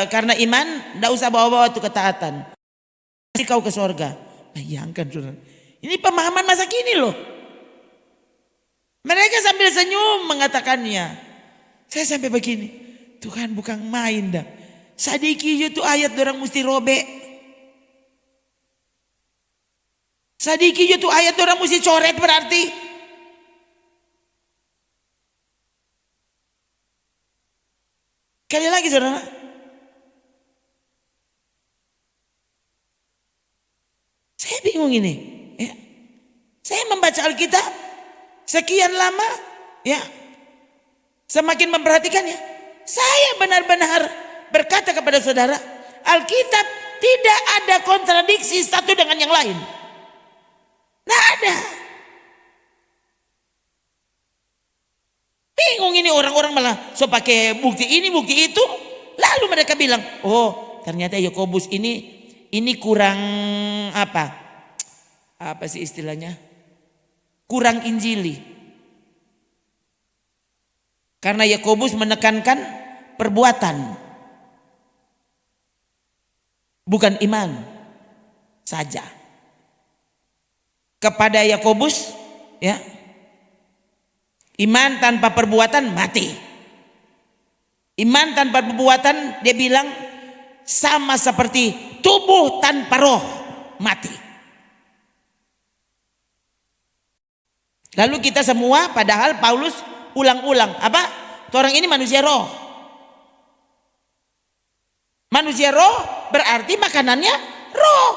S1: karena iman, tidak usah bawa-bawa itu ketaatan. Pasti kau ke surga. Bayangkan saudara. Ini pemahaman masa kini loh. Mereka sambil senyum mengatakannya. Saya sampai begini. Tuhan bukan main dah. Sadiki itu ayat orang mesti robek. Sadiki itu ayat orang mesti coret berarti. Kali lagi saudara. Saya bingung ini. Ya. Saya membaca Alkitab sekian lama. Ya. Semakin memperhatikannya. Saya benar-benar berkata kepada saudara, Alkitab tidak ada kontradiksi satu dengan yang lain. Tidak ada. Bingung ini orang-orang malah so pakai bukti ini, bukti itu. Lalu mereka bilang, oh ternyata Yakobus ini kurang apa? Apa sih istilahnya? Kurang injili. Karena Yakobus menekankan perbuatan, bukan iman saja. Kepada Yakobus, ya, iman tanpa perbuatan mati. Iman tanpa perbuatan dia bilang sama seperti tubuh tanpa roh, mati. Lalu kita semua, padahal Paulus ulang-ulang apa? Orang ini manusia roh. Manusia roh berarti makanannya roh.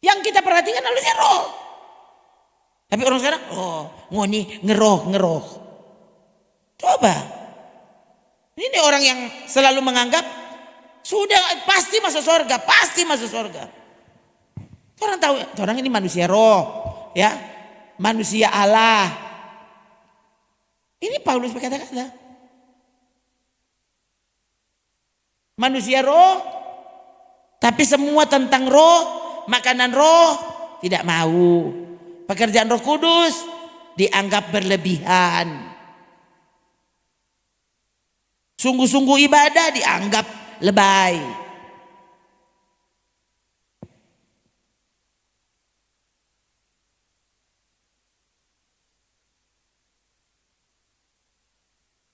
S1: Yang kita perhatikan harusnya roh. Tapi orang sekarang, ngoni ngeroh. Coba. Ini orang yang selalu menganggap sudah pasti masuk surga. Orang tahu, orang ini manusia roh, ya, manusia Allah. Ini Paulus berkata-kata, manusia roh, tapi semua tentang roh, makanan roh tidak mau. Pekerjaan Roh Kudus dianggap berlebihan. Sungguh-sungguh ibadah dianggap lebay.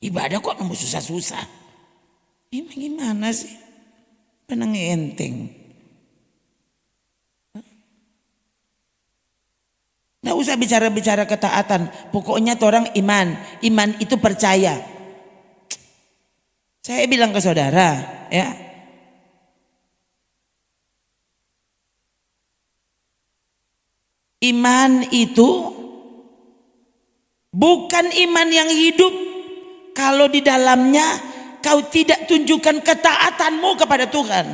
S1: Ibadah kok nemu susah-susah. Ini gimana sih? Penang enteng. Nggak usah bicara-bicara ketaatan. Pokoknya orang iman. Iman itu percaya. Saya bilang ke saudara, ya. Iman itu bukan iman yang hidup kalau di dalamnya kau tidak tunjukkan ketaatanmu kepada Tuhan.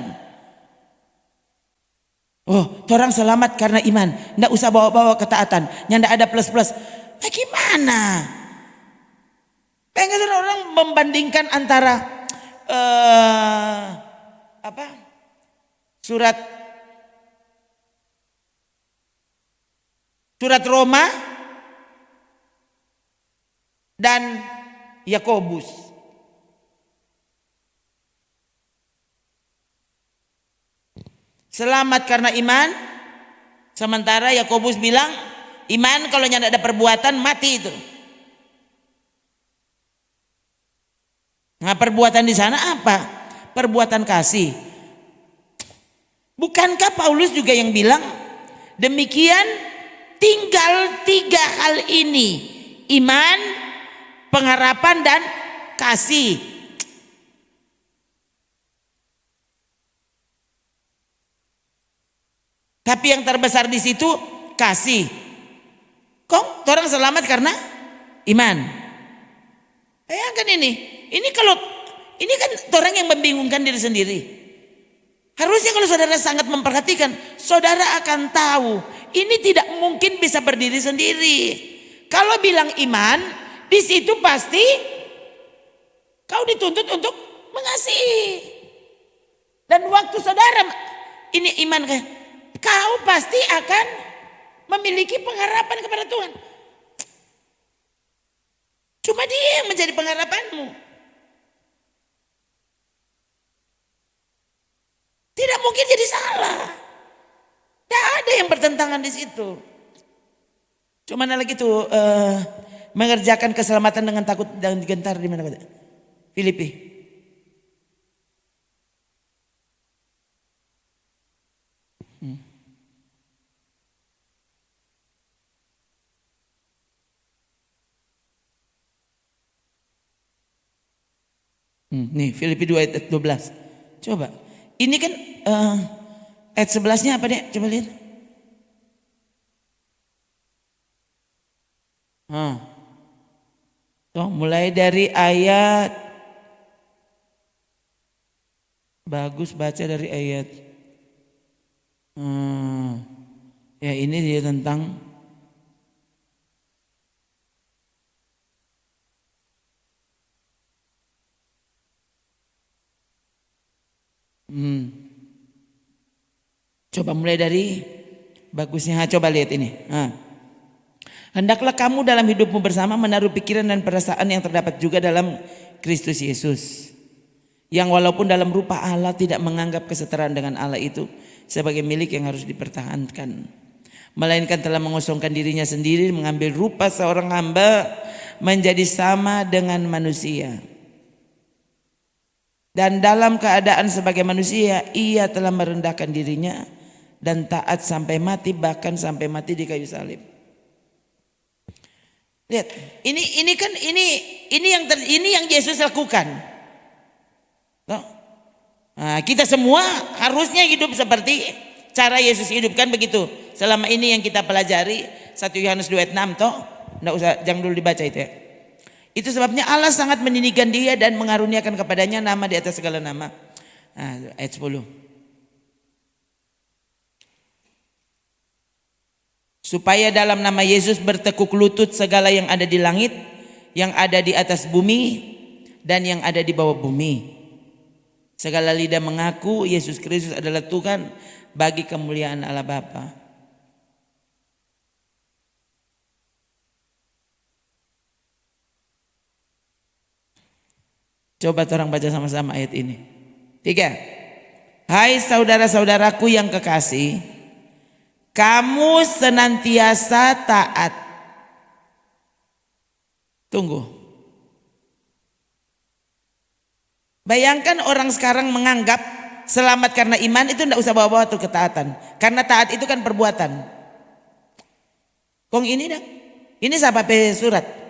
S1: Oh, orang selamat karena iman. Nggak usah bawa-bawa ketaatan. Yang nggak ada plus-plus. Gimana? Pengen orang membandingkan antara surat Roma dan Yakobus. Selamat karena iman, sementara Yakobus bilang iman kalau tidak ada perbuatan mati itu. Nah, perbuatan di sana apa? Perbuatan kasih. Bukankah Paulus juga yang bilang demikian tinggal 3 hal ini, iman, pengharapan dan kasih. Tapi yang terbesar di situ kasih. Kok orang selamat karena iman? Bayangkan ini kan orang yang membingungkan diri sendiri. Harusnya kalau saudara sangat memperhatikan, saudara akan tahu ini tidak mungkin bisa berdiri sendiri. Kalau bilang iman, di situ pasti kau dituntut untuk mengasihi. Dan waktu saudara ini iman, kau pasti akan memiliki pengharapan kepada Tuhan. Cuma dia yang menjadi pengharapanmu. Tidak mungkin jadi salah. Tidak ada yang bertentangan di situ. Cuma lagi tuh mengerjakan keselamatan dengan takut dan gentar di mana? Filipi. Nih Filipi 2 ayat 12. Coba. Ini kan ayat 11-nya apa deh? Coba lihat. Mulai dari ayat, bagus baca dari ayat. Ya ini dia tentang Coba mulai dari bagusnya. Coba lihat ini. Hendaklah kamu dalam hidupmu bersama menaruh pikiran dan perasaan yang terdapat juga dalam Kristus Yesus. Yang walaupun dalam rupa Allah tidak menganggap kesetaraan dengan Allah itu sebagai milik yang harus dipertahankan. Melainkan telah mengosongkan dirinya sendiri, mengambil rupa seorang hamba, menjadi sama dengan manusia. Dan dalam keadaan sebagai manusia, ia telah merendahkan dirinya dan taat sampai mati, bahkan sampai mati di kayu salib. Lihat, ini yang Yesus lakukan. Nah, kita semua harusnya hidup seperti cara Yesus hidupkan begitu. Selama ini yang kita pelajari 1 Yohanes 2:6 toh, enggak usah, jangan dulu dibaca itu ya. Itu sebabnya Allah sangat meninggikan dia dan mengaruniakan kepadanya nama di atas segala nama. Ayat 10. Supaya dalam nama Yesus bertekuk lutut segala yang ada di langit, yang ada di atas bumi, dan yang ada di bawah bumi. Segala lidah mengaku Yesus Kristus adalah Tuhan bagi kemuliaan Allah Bapa. Coba orang baca sama-sama ayat ini. 3. Hai saudara-saudaraku yang kekasih, kamu senantiasa taat. Tunggu. Bayangkan orang sekarang menganggap selamat karena iman itu tidak usah bawa-bawa tuh ketaatan. Karena taat itu kan perbuatan. Kong ini dah. Ini siapa surat.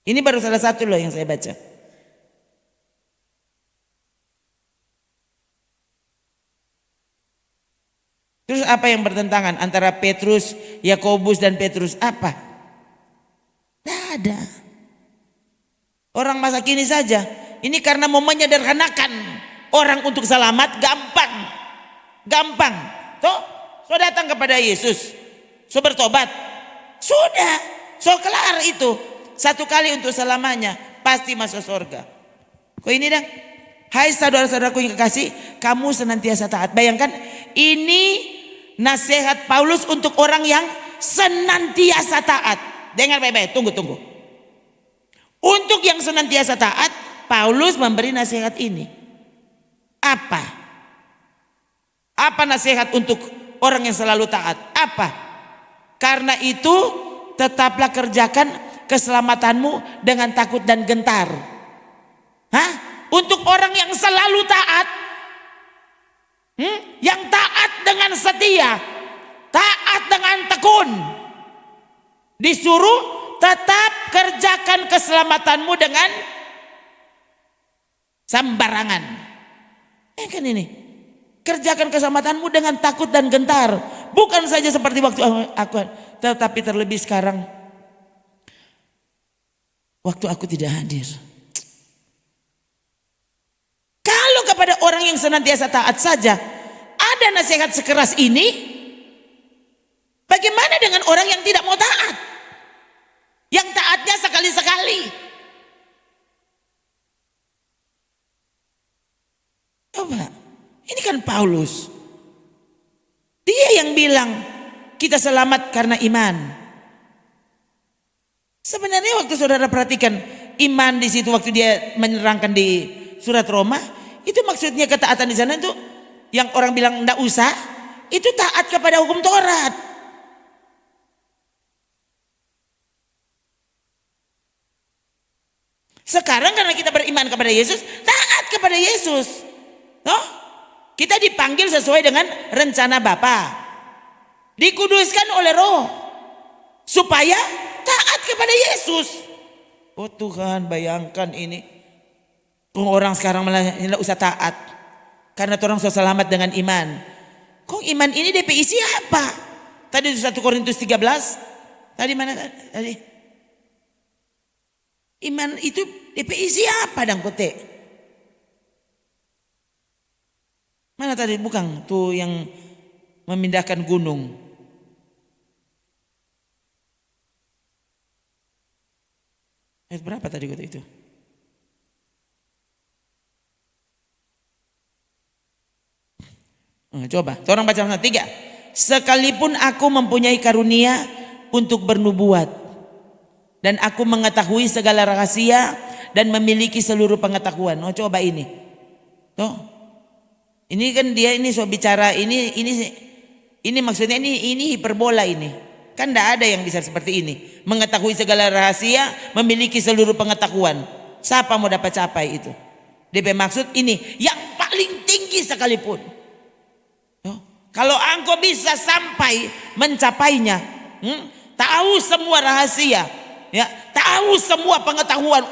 S1: Ini baru salah satu loh yang saya baca. Terus apa yang bertentangan antara Petrus, Yakobus dan Petrus? Apa? Tidak ada. Orang masa kini saja. Ini karena mau menyederhanakan orang untuk selamat gampang. Gampang. Toh, so datang kepada Yesus. So bertobat. Sudah. So kelar itu. Satu kali untuk selamanya. Pasti masuk surga. Kok ini dah? Hai saudara-saudaraku yang kekasih, kamu senantiasa taat. Bayangkan ini nasihat Paulus untuk orang yang senantiasa taat. Dengar baik-baik, tunggu. Untuk yang senantiasa taat, Paulus memberi nasihat ini. Apa? Apa nasihat untuk orang yang selalu taat? Apa? Karena itu tetaplah kerjakan keselamatanmu dengan takut dan gentar. Untuk orang yang selalu taat, yang taat dengan setia, taat dengan tekun, disuruh tetap kerjakan keselamatanmu dengan sembarangan. Kan ini. Kerjakan keselamatanmu dengan takut dan gentar. Bukan saja seperti waktu aku, tetapi terlebih sekarang waktu aku tidak hadir. Kalau kepada orang yang senantiasa taat saja ada nasihat sekeras ini, bagaimana dengan orang yang tidak mau taat? Yang taatnya sekali-sekali. Coba, ini kan Paulus. Dia yang bilang kita selamat karena iman. Sebenarnya waktu saudara perhatikan iman di situ waktu dia menerangkan di surat Roma, itu maksudnya ketaatan di sana itu yang orang bilang enggak usah, itu taat kepada hukum Taurat. Sekarang karena kita beriman kepada Yesus, taat kepada Yesus. Kita dipanggil sesuai dengan rencana Bapa. Dikuduskan oleh Roh. Supaya taat kepada Yesus. Oh Tuhan, bayangkan ini. Orang sekarang malah tidak usah taat. Karena orang sudah selamat dengan iman. Kok iman ini DPI siapa? Tadi 1 Korintus 13. Tadi mana tadi? Iman itu DPI siapa dang kote? Mana tadi? Bukan tuh yang memindahkan gunung. Ayat berapa tadi kote itu? Coba, orang baca sama 3. Sekalipun aku mempunyai karunia untuk bernubuat dan aku mengetahui segala rahasia dan memiliki seluruh pengetahuan. Coba ini. Tuh. Ini kan dia ini so bicara ini maksudnya ini hiperbola ini. Kan tidak ada yang bisa seperti ini. Mengetahui segala rahasia, memiliki seluruh pengetahuan. Siapa mau dapat capai itu? DP maksud ini yang paling tinggi sekalipun. Kalau engkau bisa sampai mencapainya, tahu semua rahasia, ya, tahu semua pengetahuan.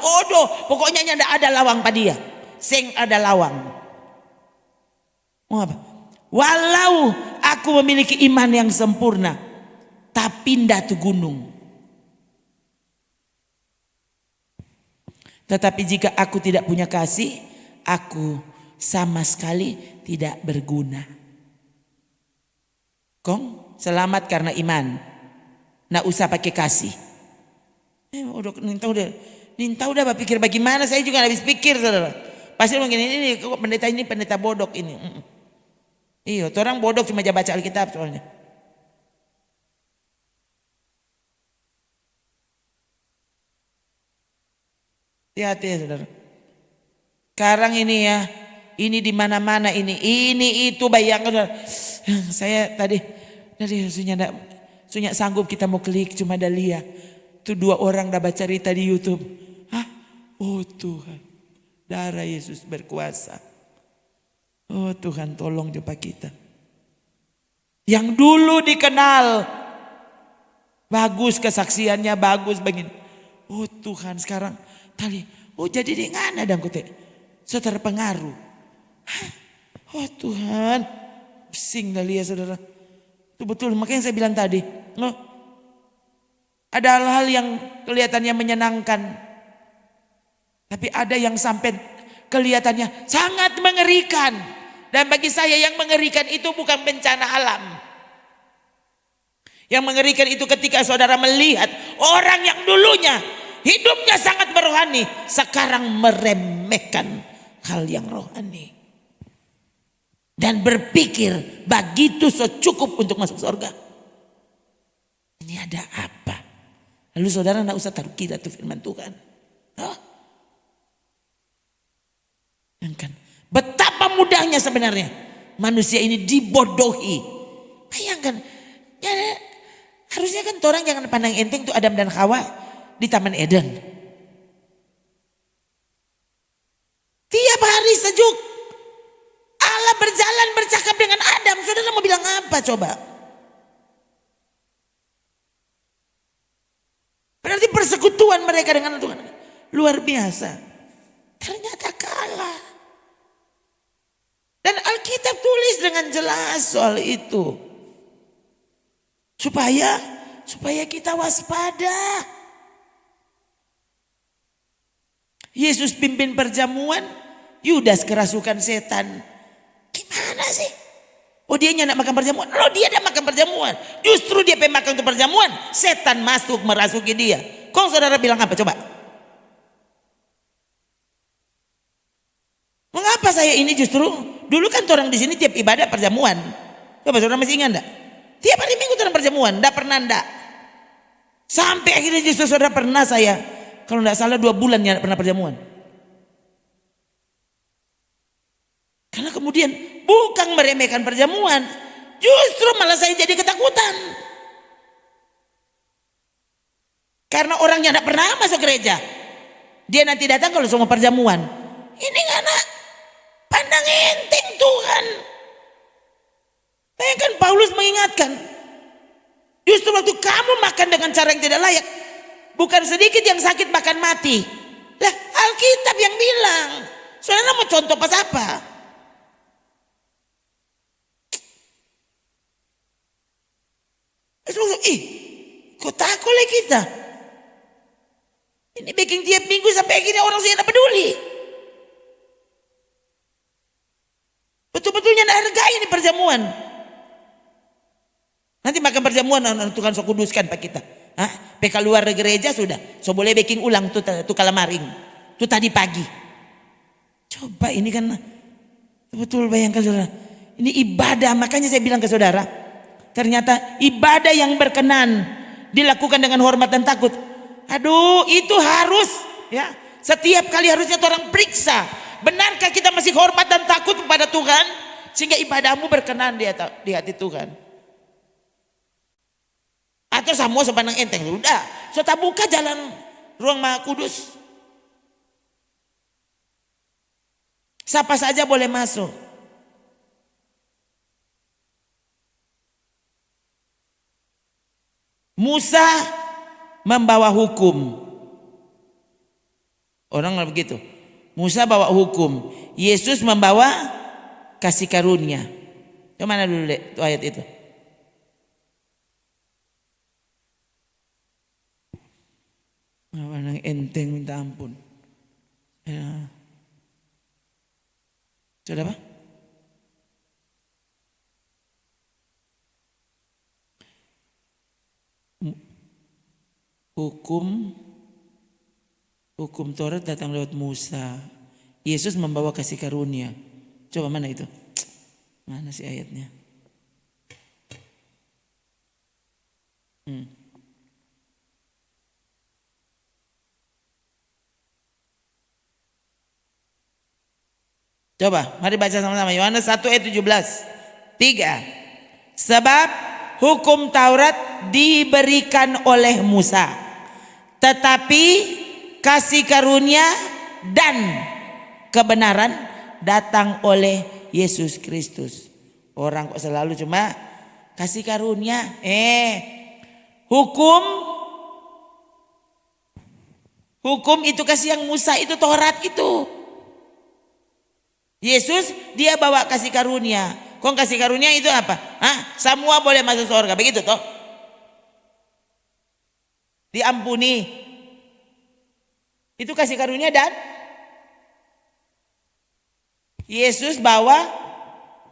S1: Pokoknya tidak ada lawang pada dia. Sing ada lawang. Mau apa? Walau aku memiliki iman yang sempurna, tapi tidak tu gunung. Tetapi jika aku tidak punya kasih, aku sama sekali tidak berguna. Kong selamat karena iman. Nggak usah pakai kasih. Ninta udah pikir bagaimana, saya juga habis pikir saudara. Pasti mungkin ini pendeta ini pendeta bodok ini. Iya, orang bodok cuma baca Alkitab soalnya. Hati-hati ya saudara. Sekarang ini ya, ini di mana-mana ini itu bayangkan. Saya tadi sunya sanggup kita mau klik cuma Dalia. Itu 2 orang dah baca cerita di YouTube. Oh Tuhan, darah Yesus berkuasa. Oh Tuhan, tolong jumpa kita. Yang dulu dikenal bagus kesaksiannya, bagus begini. Oh Tuhan, sekarang tadi jadi dia ngana dan kote. So terpengaruh. Oh Tuhan, pusing Dalia saudara. Itu betul, makanya saya bilang tadi. Ada hal-hal yang kelihatannya menyenangkan. Tapi ada yang sampai kelihatannya sangat mengerikan. Dan bagi saya yang mengerikan itu bukan bencana alam. Yang mengerikan itu ketika saudara melihat orang yang dulunya hidupnya sangat berrohani, sekarang meremehkan hal yang rohani. Dan berpikir begitu cukup untuk masuk surga. Ini ada apa? Lalu saudara tidak usah taruh kira itu firman Tuhan. Betapa mudahnya sebenarnya manusia ini dibodohi. Bayangkan, ya, harusnya kan orang jangan pandang enteng tuh Adam dan Hawa di Taman Eden. Tiap hari sejuk Allah berjalan bercakap dengan Adam. Saudara mau bilang apa coba? Berarti persekutuan mereka dengan Tuhan luar biasa. Ternyata kalah. Dan Alkitab tulis dengan jelas soal itu. Supaya kita waspada. Yesus pimpin perjamuan, Yudas kerasukan setan. Gimana sih? Dia nak makan perjamuan. Dia dah makan perjamuan. Justru dia makan untuk perjamuan, setan masuk merasuki dia. Kau saudara bilang apa coba? Mengapa saya ini justru dulu kan orang di sini tiap ibadah perjamuan. Coba saudara masih ingat enggak? Tiap hari Minggu orang perjamuan, enggak pernah enggak. Sampai akhirnya justru saudara pernah saya kalau enggak salah 2 bulan ya pernah perjamuan. Karena kemudian bukan meremehkan perjamuan, justru malah saya jadi ketakutan. Karena orangnya tidak pernah masuk gereja, dia nanti datang kalau semua perjamuan. Ini anak pandang enteng Tuhan. Bayangkan Paulus mengingatkan, justru waktu kamu makan dengan cara yang tidak layak, bukan sedikit yang sakit bahkan mati. Lah Alkitab yang bilang, saudara mau contoh pas apa? Kok takut oleh kita? Ini bikin tiap minggu sampai akhirnya orang sudah tidak peduli. Betul-betulnya tidak hargai ini perjamuan. Nanti makan perjamuan Tuhan so kuduskan pak kita. PK luar gereja sudah. So boleh baking ulang tuh kalamaring. Tuh tadi pagi. Coba ini kan betul bayangkan saudara. Ini ibadah, makanya saya bilang ke saudara, ternyata ibadah yang berkenan dilakukan dengan hormat dan takut. Aduh, itu harus ya. Setiap kali harusnya orang periksa, benarkah kita masih hormat dan takut kepada Tuhan sehingga ibadahmu berkenan di hati Tuhan. Atau semua sepanang enteng sudah, so tak buka jalan ruang Maha Kudus. Siapa saja boleh masuk. Musa membawa hukum. Orang begitu. Musa bawa hukum. Yesus membawa kasih karunia. Yang mana dulu deh itu ayat itu? Mana enteng minta ampun. Ya. Sudah apa? Hukum Taurat datang lewat Musa. Yesus membawa kasih karunia. Coba mana itu? Mana sih ayatnya? Coba, mari baca sama-sama. Yohanes 1 ayat 17. 3. Sebab hukum Taurat diberikan oleh Musa, tetapi kasih karunia dan kebenaran datang oleh Yesus Kristus. Orang kok selalu cuma kasih karunia. Hukum itu kasih yang Musa itu Taurat itu. Yesus dia bawa kasih karunia. Kok kasih karunia itu apa? Semua boleh masuk surga, begitu toh? Diampuni. Itu kasih karunia dan Yesus bawa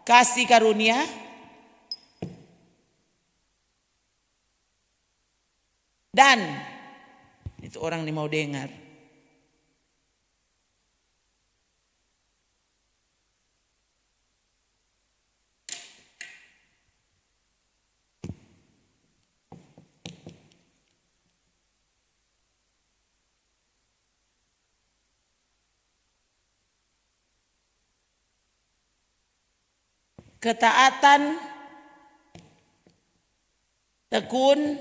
S1: kasih karunia dan itu orang ini mau dengar. Ketaatan, tekun,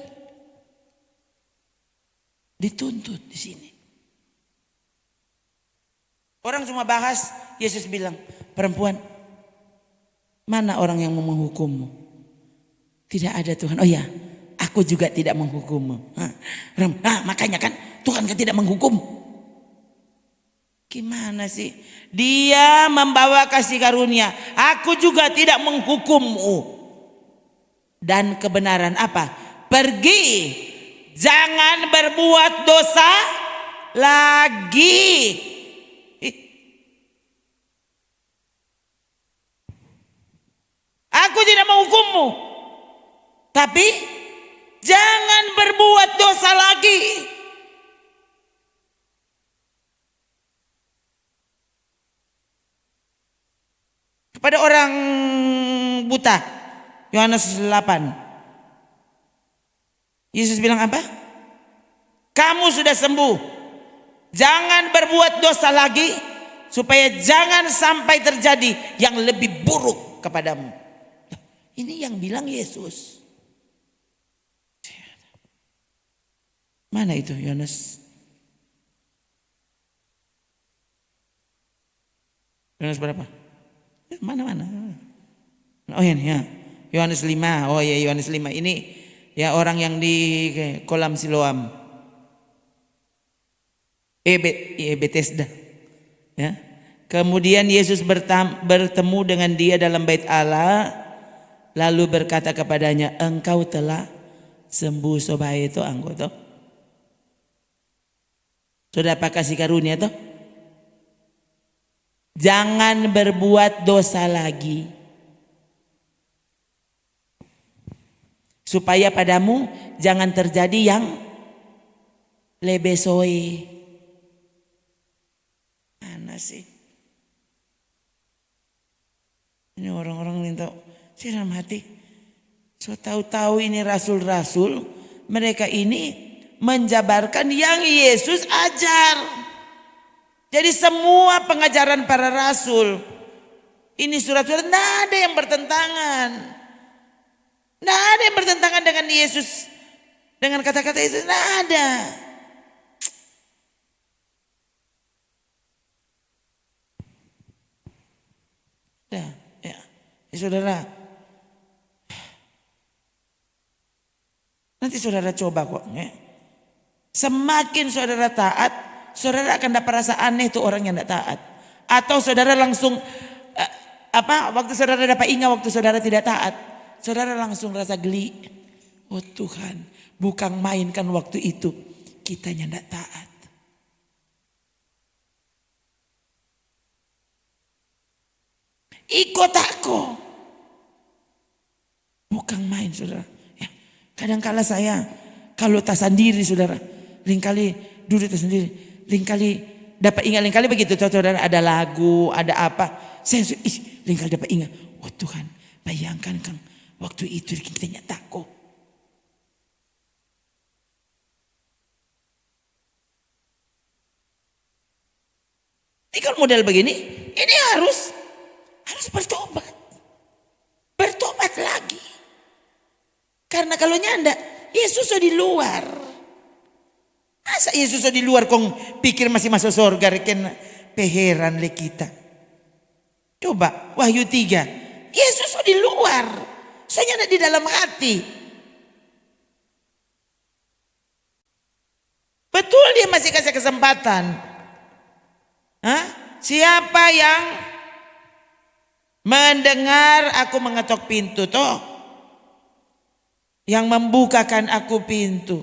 S1: dituntut di sini. Orang cuma bahas, Yesus bilang, perempuan, mana orang yang mau menghukummu? Tidak ada Tuhan. Oh ya, aku juga tidak menghukummu. Makanya kan Tuhan kan tidak menghukum. Gimana sih? Dia membawa kasih karunia. Aku juga tidak menghukummu. Dan kebenaran apa? Pergi. Jangan berbuat dosa lagi. Aku tidak menghukummu. Tapi jangan berbuat dosa lagi. Kepada orang buta, Yohanes 8. Yesus bilang apa? Kamu sudah sembuh. Jangan berbuat dosa lagi supaya jangan sampai terjadi yang lebih buruk kepadamu. Ini yang bilang Yesus. Mana itu Yohanes? Yohanes berapa? Mana? Oh ya, Yohanes 5. Oh ya, Yohanes 5. Ini ya orang yang di kolam Siloam. Bethesda. Ya. Kemudian Yesus bertemu dengan dia dalam bait Allah, lalu berkata kepadanya, engkau telah sembuh. Sobat itu anggota. Sudah apa kasih karunia toh? Jangan berbuat dosa lagi. Supaya padamu jangan terjadi yang lebesoe. Mana sih? Ini orang-orang minta, saya dalam hati, so tahu-tahu ini rasul-rasul, mereka ini menjabarkan yang Yesus ajar. Jadi semua pengajaran para rasul, ini surat-surat tidak ada yang bertentangan. Tidak ada yang bertentangan dengan Yesus, dengan kata-kata Yesus, tidak ada. Saudara, nanti saudara coba kok. Semakin saudara taat, saudara akan dapat rasa aneh tuh orang yang tidak taat. Atau saudara langsung waktu saudara dapat ingat waktu saudara tidak taat, saudara langsung rasa geli. Oh Tuhan, bukan mainkan waktu itu kitanya tidak taat. Ikut aku. Bukan main saudara. Ya, kadang-kala saya kalau tak sendiri saudara, lingkali duduk tak sendiri, lingkali dapat ingat, lingkali begitu saudara, ada lagu, ada apa, saya lingkali dapat ingat, oh Tuhan, bayangkan kan waktu itu kita nyataku. Ini kalau model begini, ini harus bertobat. Bertobat lagi. Karena kalau nyanda, Yesus di luar. Masa Yesus di luar kong pikir masih masuk surga, reken peheran le kita. Coba Wahyu 3. Yesus di luar. Soalnya di dalam hati. Betul dia masih kasih kesempatan. Siapa yang mendengar aku mengetok pintu toh? Yang membukakan aku pintu.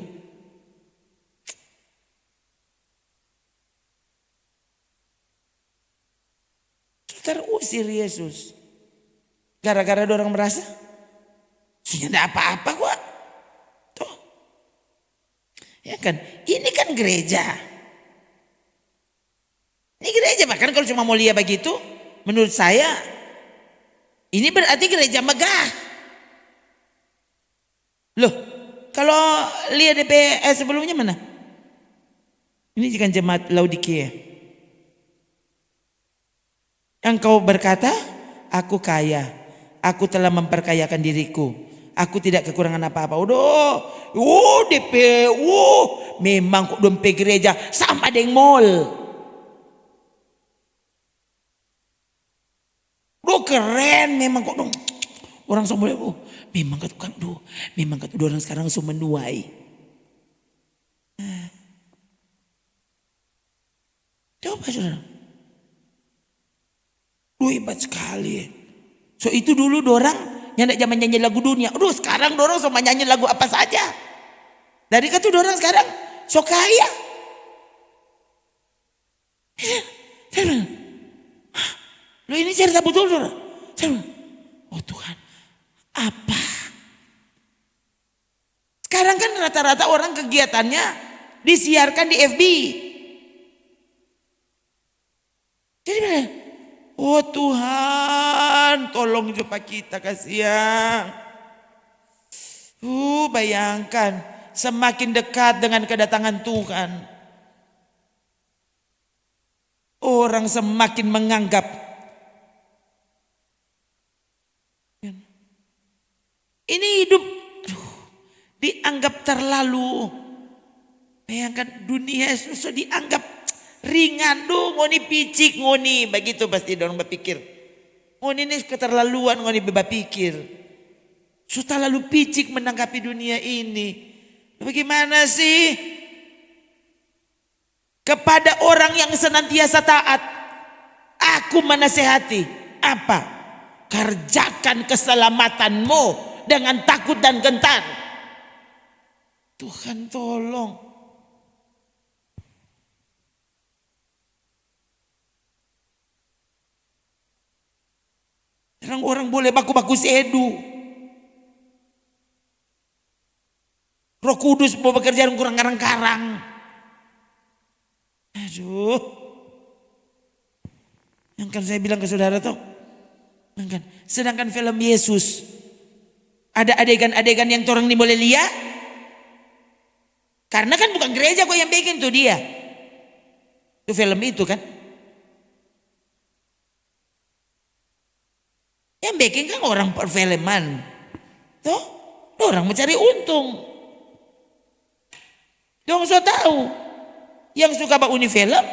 S1: Terusir Yesus. Gara-gara orang merasa sudah tidak apa-apa kok. Tuh. Ya kan, ini kan gereja. Ini gereja, bahkan kalau cuma mau lihat begitu, menurut saya ini berarti gereja megah. Loh, kalau lihat DPS sebelumnya mana? Ini kan jemaat Laodikia. Engkau berkata, aku kaya, aku telah memperkayakan diriku, aku tidak kekurangan apa-apa. DP, memang kok dompet gereja sama dengan mall. Keren memang kok dong. Orang semua memang ketukang memang ketukang orang sekarang semua menuai. Coba saudara. Hebat sekali. So itu dulu dorang yang zaman nyanyi lagu dunia. Sekarang dorang sama nyanyi lagu apa saja. Dari kata dorang sekarang so kaya. Loh ini cerita betul saudara. Oh Tuhan, apa? Sekarang kan rata-rata orang kegiatannya disiarkan di FB. Jadi oh Tuhan, tolong jumpa kita, kasihan. Bayangkan semakin dekat dengan kedatangan Tuhan, orang semakin menganggap ini hidup dianggap terlalu. Bayangkan dunia susah dianggap ringan. Ngoni picik ngoni. Begitu pasti orang berpikir. Ngoni ini keterlaluan ngoni berpikir. Sudah terlalu picik menanggapi dunia ini. Bagaimana sih? Kepada orang yang senantiasa taat, aku menasehati. Apa? Kerjakan keselamatanmu dengan takut dan gentar. Tuhan tolong. Orang boleh baku-baku sedu. Roh Kudus mau bekerja kurang karang-karang. Aduh. Yang kan saya bilang ke saudara tuh, Sedangkan film Yesus ada adegan-adegan yang orang ini boleh lihat. Karena kan bukan gereja kok yang bikin tuh dia. Itu film itu kan. Yang bikin kan orang perfilman. Tuh, orang mencari untung. Dong so tahu. Yang suka Pak Uni film,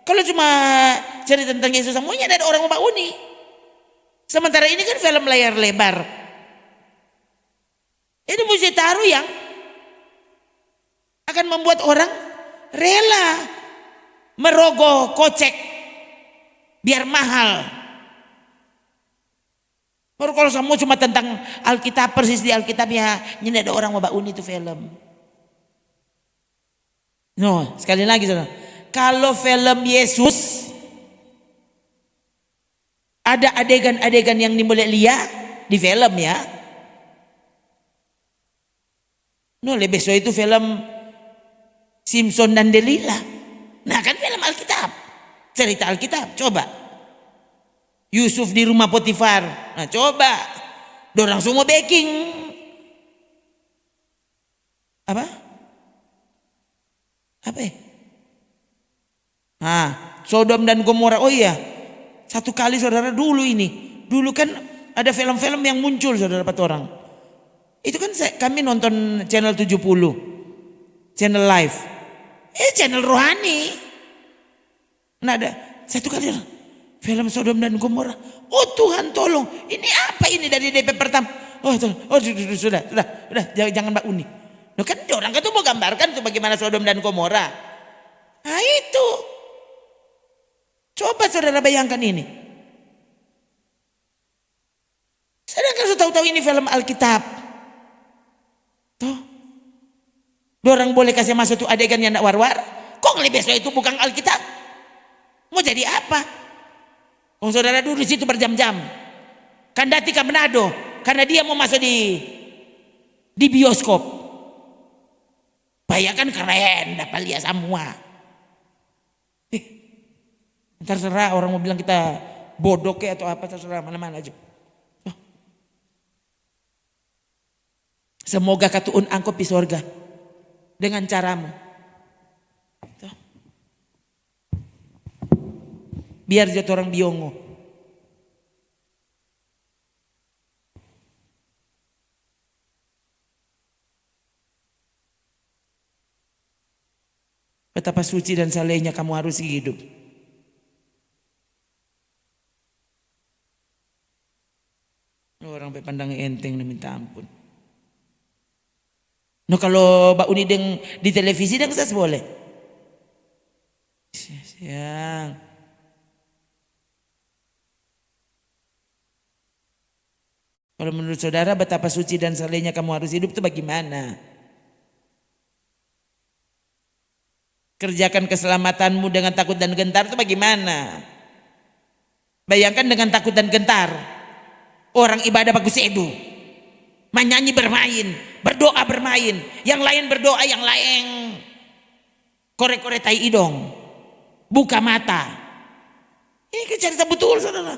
S1: kalau cuma cari tentang Yesus semuanya ada orang Pak Uni. Sementara ini kan film layar lebar. Ini mesti taruh yang akan membuat orang rela merogoh kocek biar mahal. Baru kalau semua cuma tentang Alkitab, persis di Alkitab ya, ini ada orang mau Uni itu film. No, sekali lagi saudara. Kalau film Yesus ada adegan-adegan yang boleh lihat di film ya. No, besok itu film Simpson dan Delila. Nah kan film Alkitab, cerita Alkitab. Coba Yusuf di rumah Potifar. Nah coba, dorang semua backing apa? Apa ya? Nah, Sodom dan Gomora. Oh iya, satu kali saudara dulu kan ada film-film yang muncul saudara dapat orang. Itu kan kami nonton channel 70, channel live, channel rohani. Nah ada satu kali film Sodom dan Gomora. Oh Tuhan tolong, ini apa ini dari DP pertama? Sudah, jangan Mbak Uni. Loh kan orang itu mau gambarkan tuh bagaimana Sodom dan Gomora. Nah itu, coba saudara bayangkan ini. Sedangkan sudah tahu-tahu ini film Alkitab. Tuh, orang boleh kasih masuk tuh adegan yang nak war-war. Kok besok itu bukan Alkitab? Mau jadi apa? Oh saudara dulu di situ berjam-jam. Kandati ke Manado karena dia mau masuk di bioskop. Bayangkan keren, dapat lihat semua. Terserah orang mau bilang kita bodoh ke atau apa, terserah mana-mana aja. Oh. Semoga katuun angkop di sorga dengan caramu. Tuh. Biar jatuh orang biongo. Betapa suci dan salehnya kamu harus hidup. Orang pandang enteng dan minta ampun. No kalau Mbak Uni di televisi dan saya boleh. Siang. Kalau menurut saudara betapa suci dan salehnya kamu harus hidup itu bagaimana? Kerjakan keselamatanmu dengan takut dan gentar itu bagaimana? Bayangkan dengan takut dan gentar. Orang ibadah bagus edu. Menyanyi bermain, berdoa bermain. Yang lain berdoa, yang lain korek-korek tai idong. Buka mata. Ini cerita betul saudara.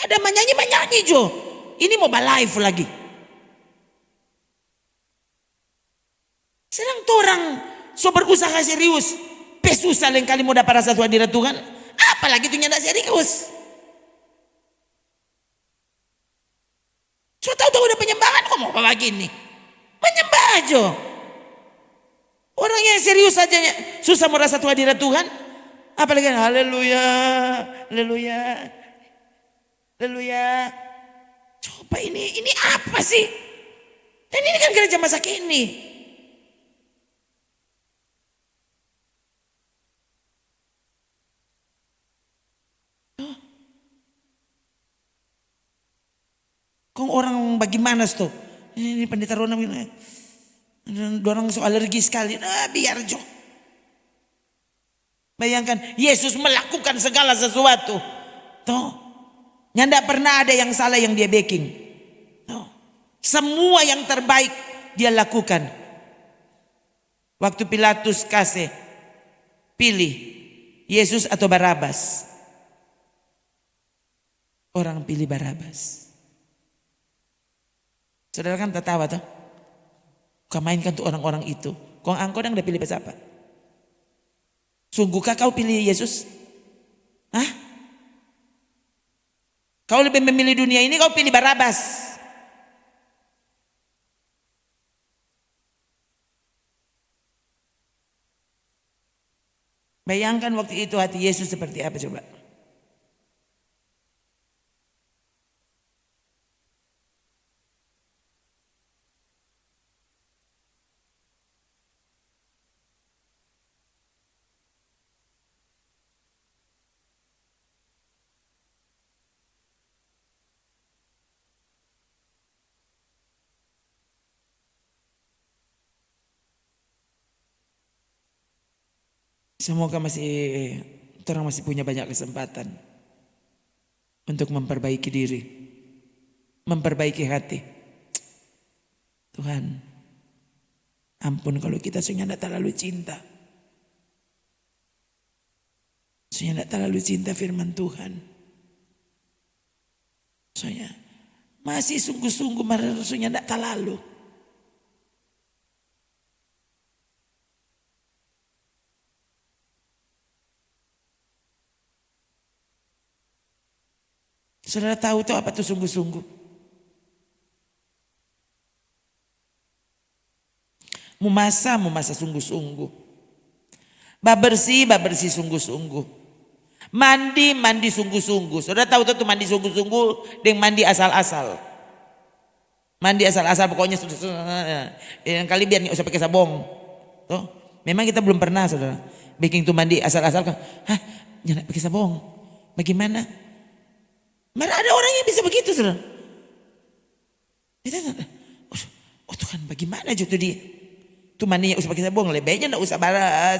S1: Ada menyanyi Jo. Ini mau live lagi. Sedang orang so berusaha serius. Pesusah lain kali mau dapat rasa hadirat Tuhan. Apalagi itu nyanda serius. So tahu-tahu udah penyembahan kok mau apa begini. Menyembah aja. Orang yang serius saja susah merasa hadirat Tuhan. Apalagi haleluya, haleluya, haleluya. Coba ini apa sih? Dan ini kan gereja masa kini. Kok orang bagaimana tuh? Ini pendeta Rona orang so alergi sekali. Nah, biar Jo. Bayangkan Yesus melakukan segala sesuatu. Tuh. Nyanda pernah ada yang salah yang dia backing. Tuh. Semua yang terbaik dia lakukan. Waktu Pilatus pilih Yesus atau Barabas? Orang pilih Barabas. Saudara kan tertawa tuh. Kau mainkan tuh orang-orang itu. Kau angkau yang udah pilih siapa? Sungguhkah kau pilih Yesus? Hah? Kau lebih memilih dunia ini, kau pilih Barabas. Bayangkan waktu itu hati Yesus seperti apa coba? Semoga orang masih punya banyak kesempatan untuk memperbaiki diri, memperbaiki hati. Tuhan, ampun kalau kita sebenarnya tidak terlalu cinta. Sebenarnya tidak terlalu cinta firman Tuhan. Soalnya masih sungguh-sungguh maksudnya tidak terlalu. Saudara tahu tuh apa tuh sungguh-sungguh? Mumasa sungguh-sungguh. Babersih sungguh-sungguh. Mandi sungguh-sungguh. Saudara tahu tuh mandi sungguh-sungguh dengan mandi asal-asal. Mandi asal-asal pokoknya yang kali biar nggak usah pakai sabong. Tuh, memang kita belum pernah saudara. Bikin tuh mandi asal-asal kan. Hah, jangan pakai sabong. Bagaimana? Mana ada orang yang bisa begitu saudara. Oh Tuhan bagaimana juga dia. Tuh mandinya usah pakai sabong. Lebihnya gak usah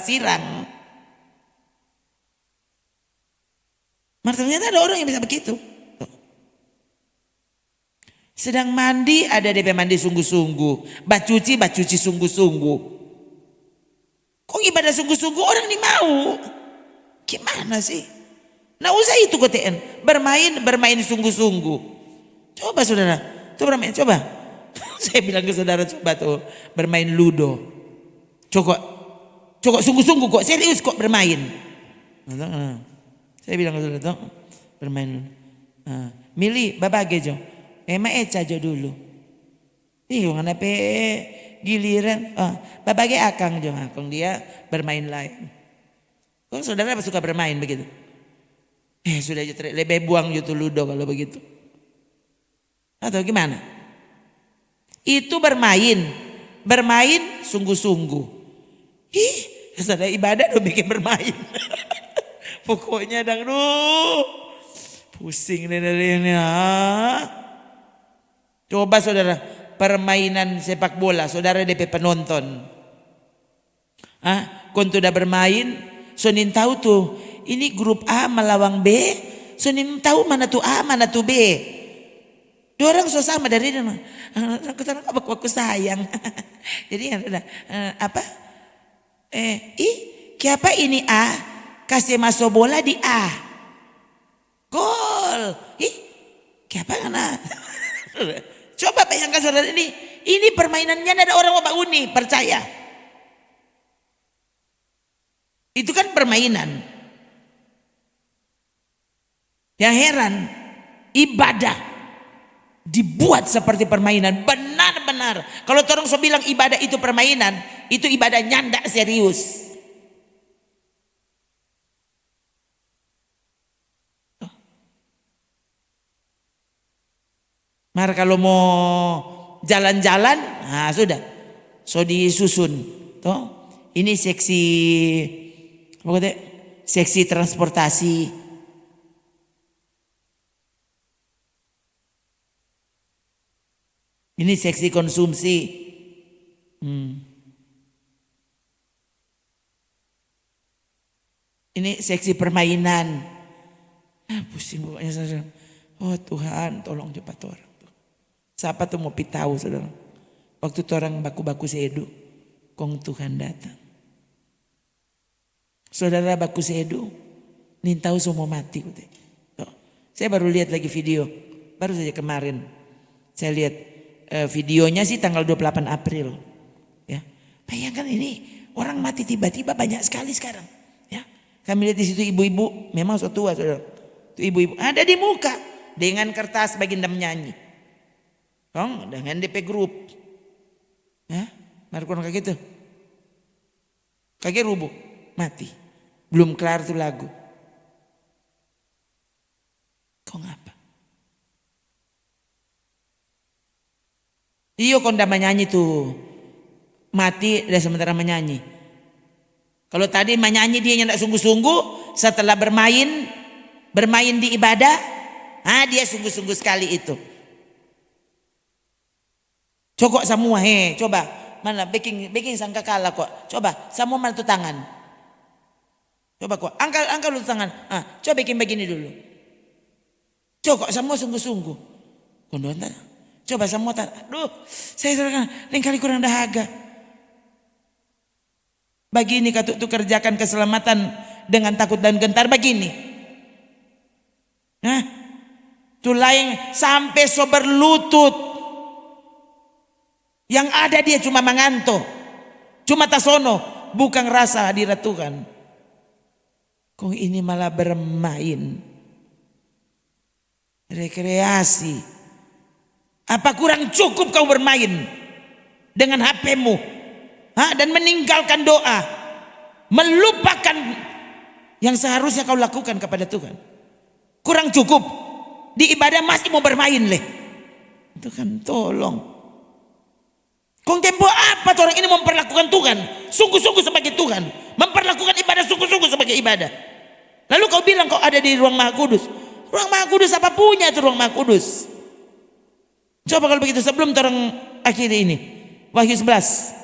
S1: sirang. Maka ternyata ada orang yang bisa begitu. Sedang mandi ada DP mandi sungguh-sungguh. Bacuci sungguh-sungguh. Kok ibadah sungguh-sungguh orang ini mau? Gimana sih? Nah usah itu koten. Bermain sungguh-sungguh. Coba saudara. Tuh bermain coba. Saya bilang ke saudara coba tuh bermain ludo. Coba sungguh-sungguh kok. Serius kok bermain. Saya bilang ke saudara tuh bermain. Milih babage jo. Eca jo dulu. Ngana pe giliran. Babage akang jo. Akang dia bermain lain. Kok saudara suka bermain begitu? Sudah aja lebih buang gitu ludo kalau begitu. Atau gimana? Itu bermain sungguh-sungguh. Saudara ibadah udah bikin bermain. Pokoknya pusing ini. Coba saudara permainan sepak bola, saudara DP penonton. Kau udah bermain, sonin tahu tuh. Ini grup A melawan B. Sonim tahu mana tuh A, mana tuh B. Dua orang sama dari dia. Aku sayang. Jadi ada apa? Siapa ini A? Kasih masuk bola di A. Gol. Siapa anak? Coba bayangkan saudara ini. Ini permainannya ada orang Bapak Uni, percaya. Itu kan permainan. Yang heran, ibadah dibuat seperti permainan. Benar-benar. Kalau orang so bilang ibadah itu permainan, itu ibadah nyandak serius. Maka kalau mau jalan-jalan, sudah. So disusun. Toh, ini seksi transportasi. Ini seksi konsumsi. Ini seksi permainan. Pusing pokoknya saudara. Oh Tuhan tolong cepat orang. Siapa tuh mau tahu saudara. Waktu orang baku-baku sedu. Kong Tuhan datang. Saudara baku sedu, nin tahu semua mati. Saya baru lihat lagi video, baru saja kemarin. Saya lihat videonya sih tanggal 28 April. Ya, bayangkan ini orang mati tiba-tiba banyak sekali sekarang. Ya, kami lihat di situ ibu-ibu, memang sudah tua saudara. Itu ibu-ibu ada di muka dengan kertas baginda menyanyi. Dengan DP grup. Ya, Markon kayak gitu. Kayak rubuh, mati. Belum kelar tuh lagu. Kau ngapa? Iyo kau ndak menyanyi tuh. Mati dan sementara menyanyi. Kalau tadi menyanyi dia yang tidak sungguh-sungguh, setelah bermain di ibadah, dia sungguh-sungguh sekali itu. Cokok semua, coba mana baking sangka kalah kok. Coba semua mana tuh tangan. Coba kok angkat lu tangan. Coba bikin begini dulu. Cokok semua sungguh-sungguh. Kondoan tak? Coba semua tak. Aduh, saya saudara lain kali kurang dahaga. Begini katu tu kerjakan keselamatan dengan takut dan gentar begini. Tu lain sampai so berlutut. Yang ada dia cuma mengantuk, cuma tasono, bukan rasa hadirat Tuhan. Kau ini malah bermain, rekreasi. Apa kurang cukup kau bermain dengan HP-mu, dan meninggalkan doa, melupakan yang seharusnya kau lakukan kepada Tuhan? Kurang cukup di ibadah masih mau bermain leh. Itu kan tolong. Kau tempo apa orang ini memperlakukan Tuhan sungguh-sungguh sebagai Tuhan, memperlakukan ibadah sungguh-sungguh sebagai ibadah. Lalu kau bilang kau ada di ruang Maha Kudus. Ruang Maha Kudus apa punya itu ruang Maha Kudus? Coba kalau begitu sebelum orang akhiri ini. Wahyu 11.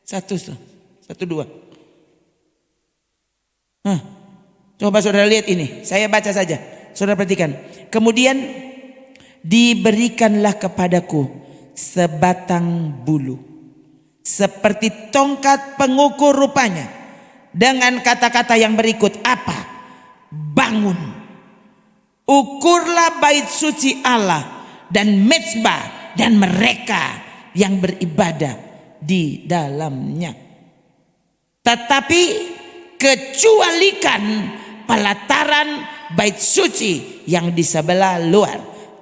S1: Satu dua. Coba saudara lihat ini. Saya baca saja. Saudara perhatikan. Kemudian diberikanlah kepadaku sebatang bulu seperti tongkat pengukur rupanya, dengan kata-kata yang berikut. Apa? Bangun, ukurlah bait suci Allah dan mezbah dan mereka yang beribadah di dalamnya. Tetapi kecualikan pelataran bait suci yang di sebelah luar,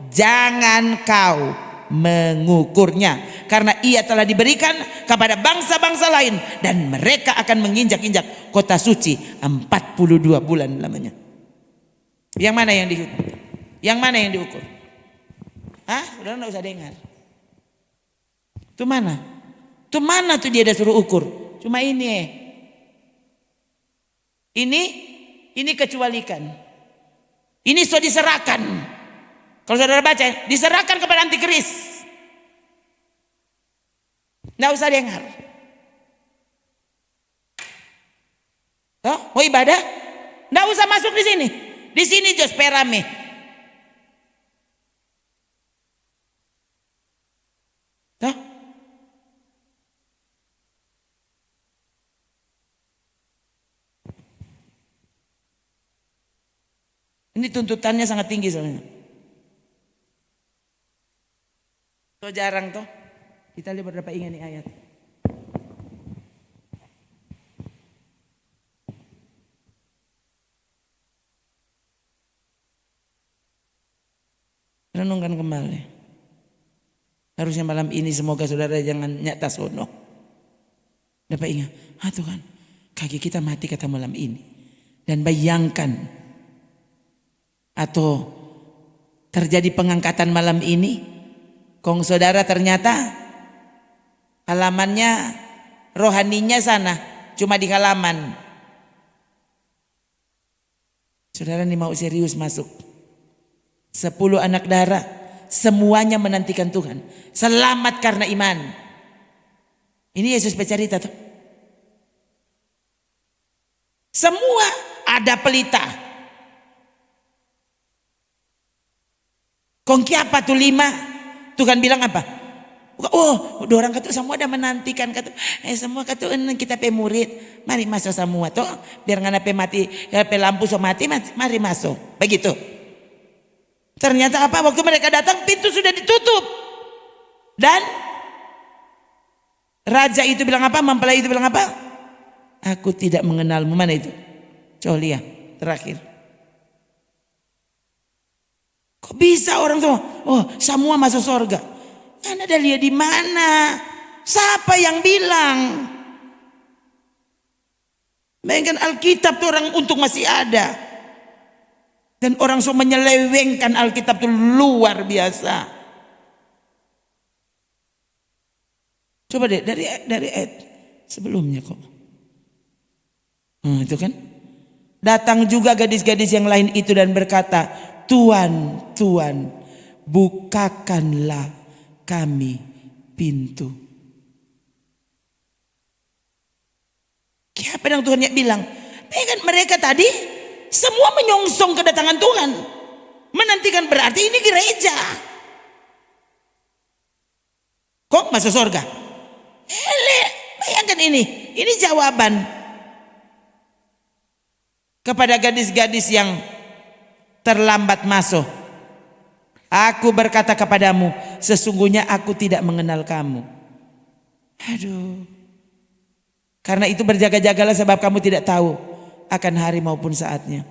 S1: jangan kau mengukurnya, karena ia telah diberikan kepada bangsa-bangsa lain dan mereka akan menginjak-injak kota suci 42 bulan lamanya. Yang mana yang diukur? Yang mana yang diukur? Saudara enggak usah dengar. Itu mana? Itu mana tuh dia ada suruh ukur? Cuma ini. Ini kecualikan. Ini sudah diserahkan. Kalau saudara baca, diserahkan kepada antikris. Nggak usah dengar. Mau ibadah? Nggak usah masuk di sini. Di sini jos perame. Ini tuntutannya sangat tinggi soalnya. So jarang toh. Kita lihat berapa ingat nih ayat. Renungkan kembali. Harusnya malam ini semoga saudara jangan nyata sono. Dapat ingat, Tuhan, kaki kita mati kata malam ini. Dan bayangkan atau terjadi pengangkatan malam ini, kong saudara ternyata halamannya rohaninya sana, cuma di halaman. Saudara ini mau serius masuk. 10 anak darah semuanya menantikan Tuhan, selamat karena iman. Ini Yesus bercerita tuh. Semua ada pelita. Kongki apa tuh 5? Tuhan bilang apa? Oh, orang kata semua dah menantikan kata semua kata kita pe murid, mari masuk semua toh biar ngana pe mati, pe lampu so mati, mari masuk. Begitu. Ternyata apa? Waktu mereka datang pintu sudah ditutup. Dan raja itu bilang apa? Mempelai itu bilang apa? Aku tidak mengenalmu. Mana itu? Coba lihat terakhir. Kok bisa orang tuh? Oh, semua masuk surga. Anda ada lihat di mana? Siapa yang bilang? Bayangkan Alkitab tuh orang untuk masih ada. Dan orang so menyelewengkan Alkitab tuh luar biasa. Coba deh dari ayat sebelumnya kok. Itu kan. Datang juga gadis-gadis yang lain itu dan berkata, Tuan, Tuan, bukakanlah kami pintu. Siapa yang Tuhan bilang? Kan mereka tadi semua menyongsong kedatangan Tuhan. Menantikan berarti ini gereja. Kok masuk surga? Bayangkan ini jawaban kepada gadis-gadis yang terlambat masuk. Aku berkata kepadamu, sesungguhnya aku tidak mengenal kamu. Aduh. Karena itu berjaga-jagalah sebab kamu tidak tahu akan hari maupun saatnya.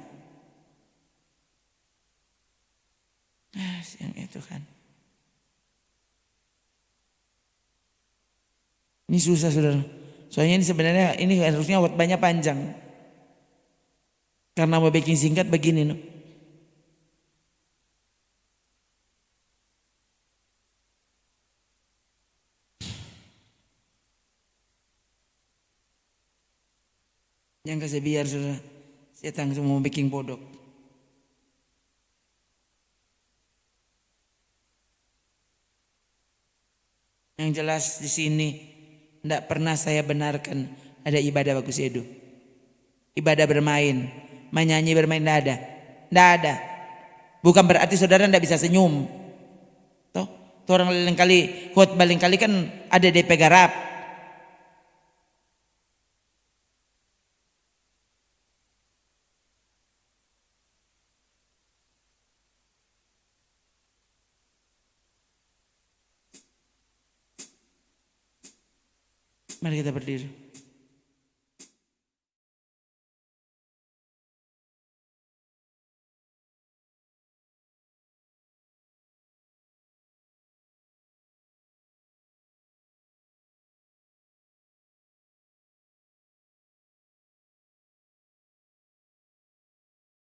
S1: Yang itu kan. Ini susah saudara. Soalnya ini sebenarnya ini harusnya waktunya panjang. Karena mau bikin singkat begini. No? Yang kasih biar saudara. Setan semua mau bikin bodoh. Yang jelas di sini tidak pernah saya benarkan ada ibadah bagus edu. Ibadah bermain, menyanyi bermain tidak ada. Tidak ada. Bukan berarti saudara tidak bisa senyum. Toh, orang lain kali khotbah lain kali kan ada DP garap. Mari kita berdiri.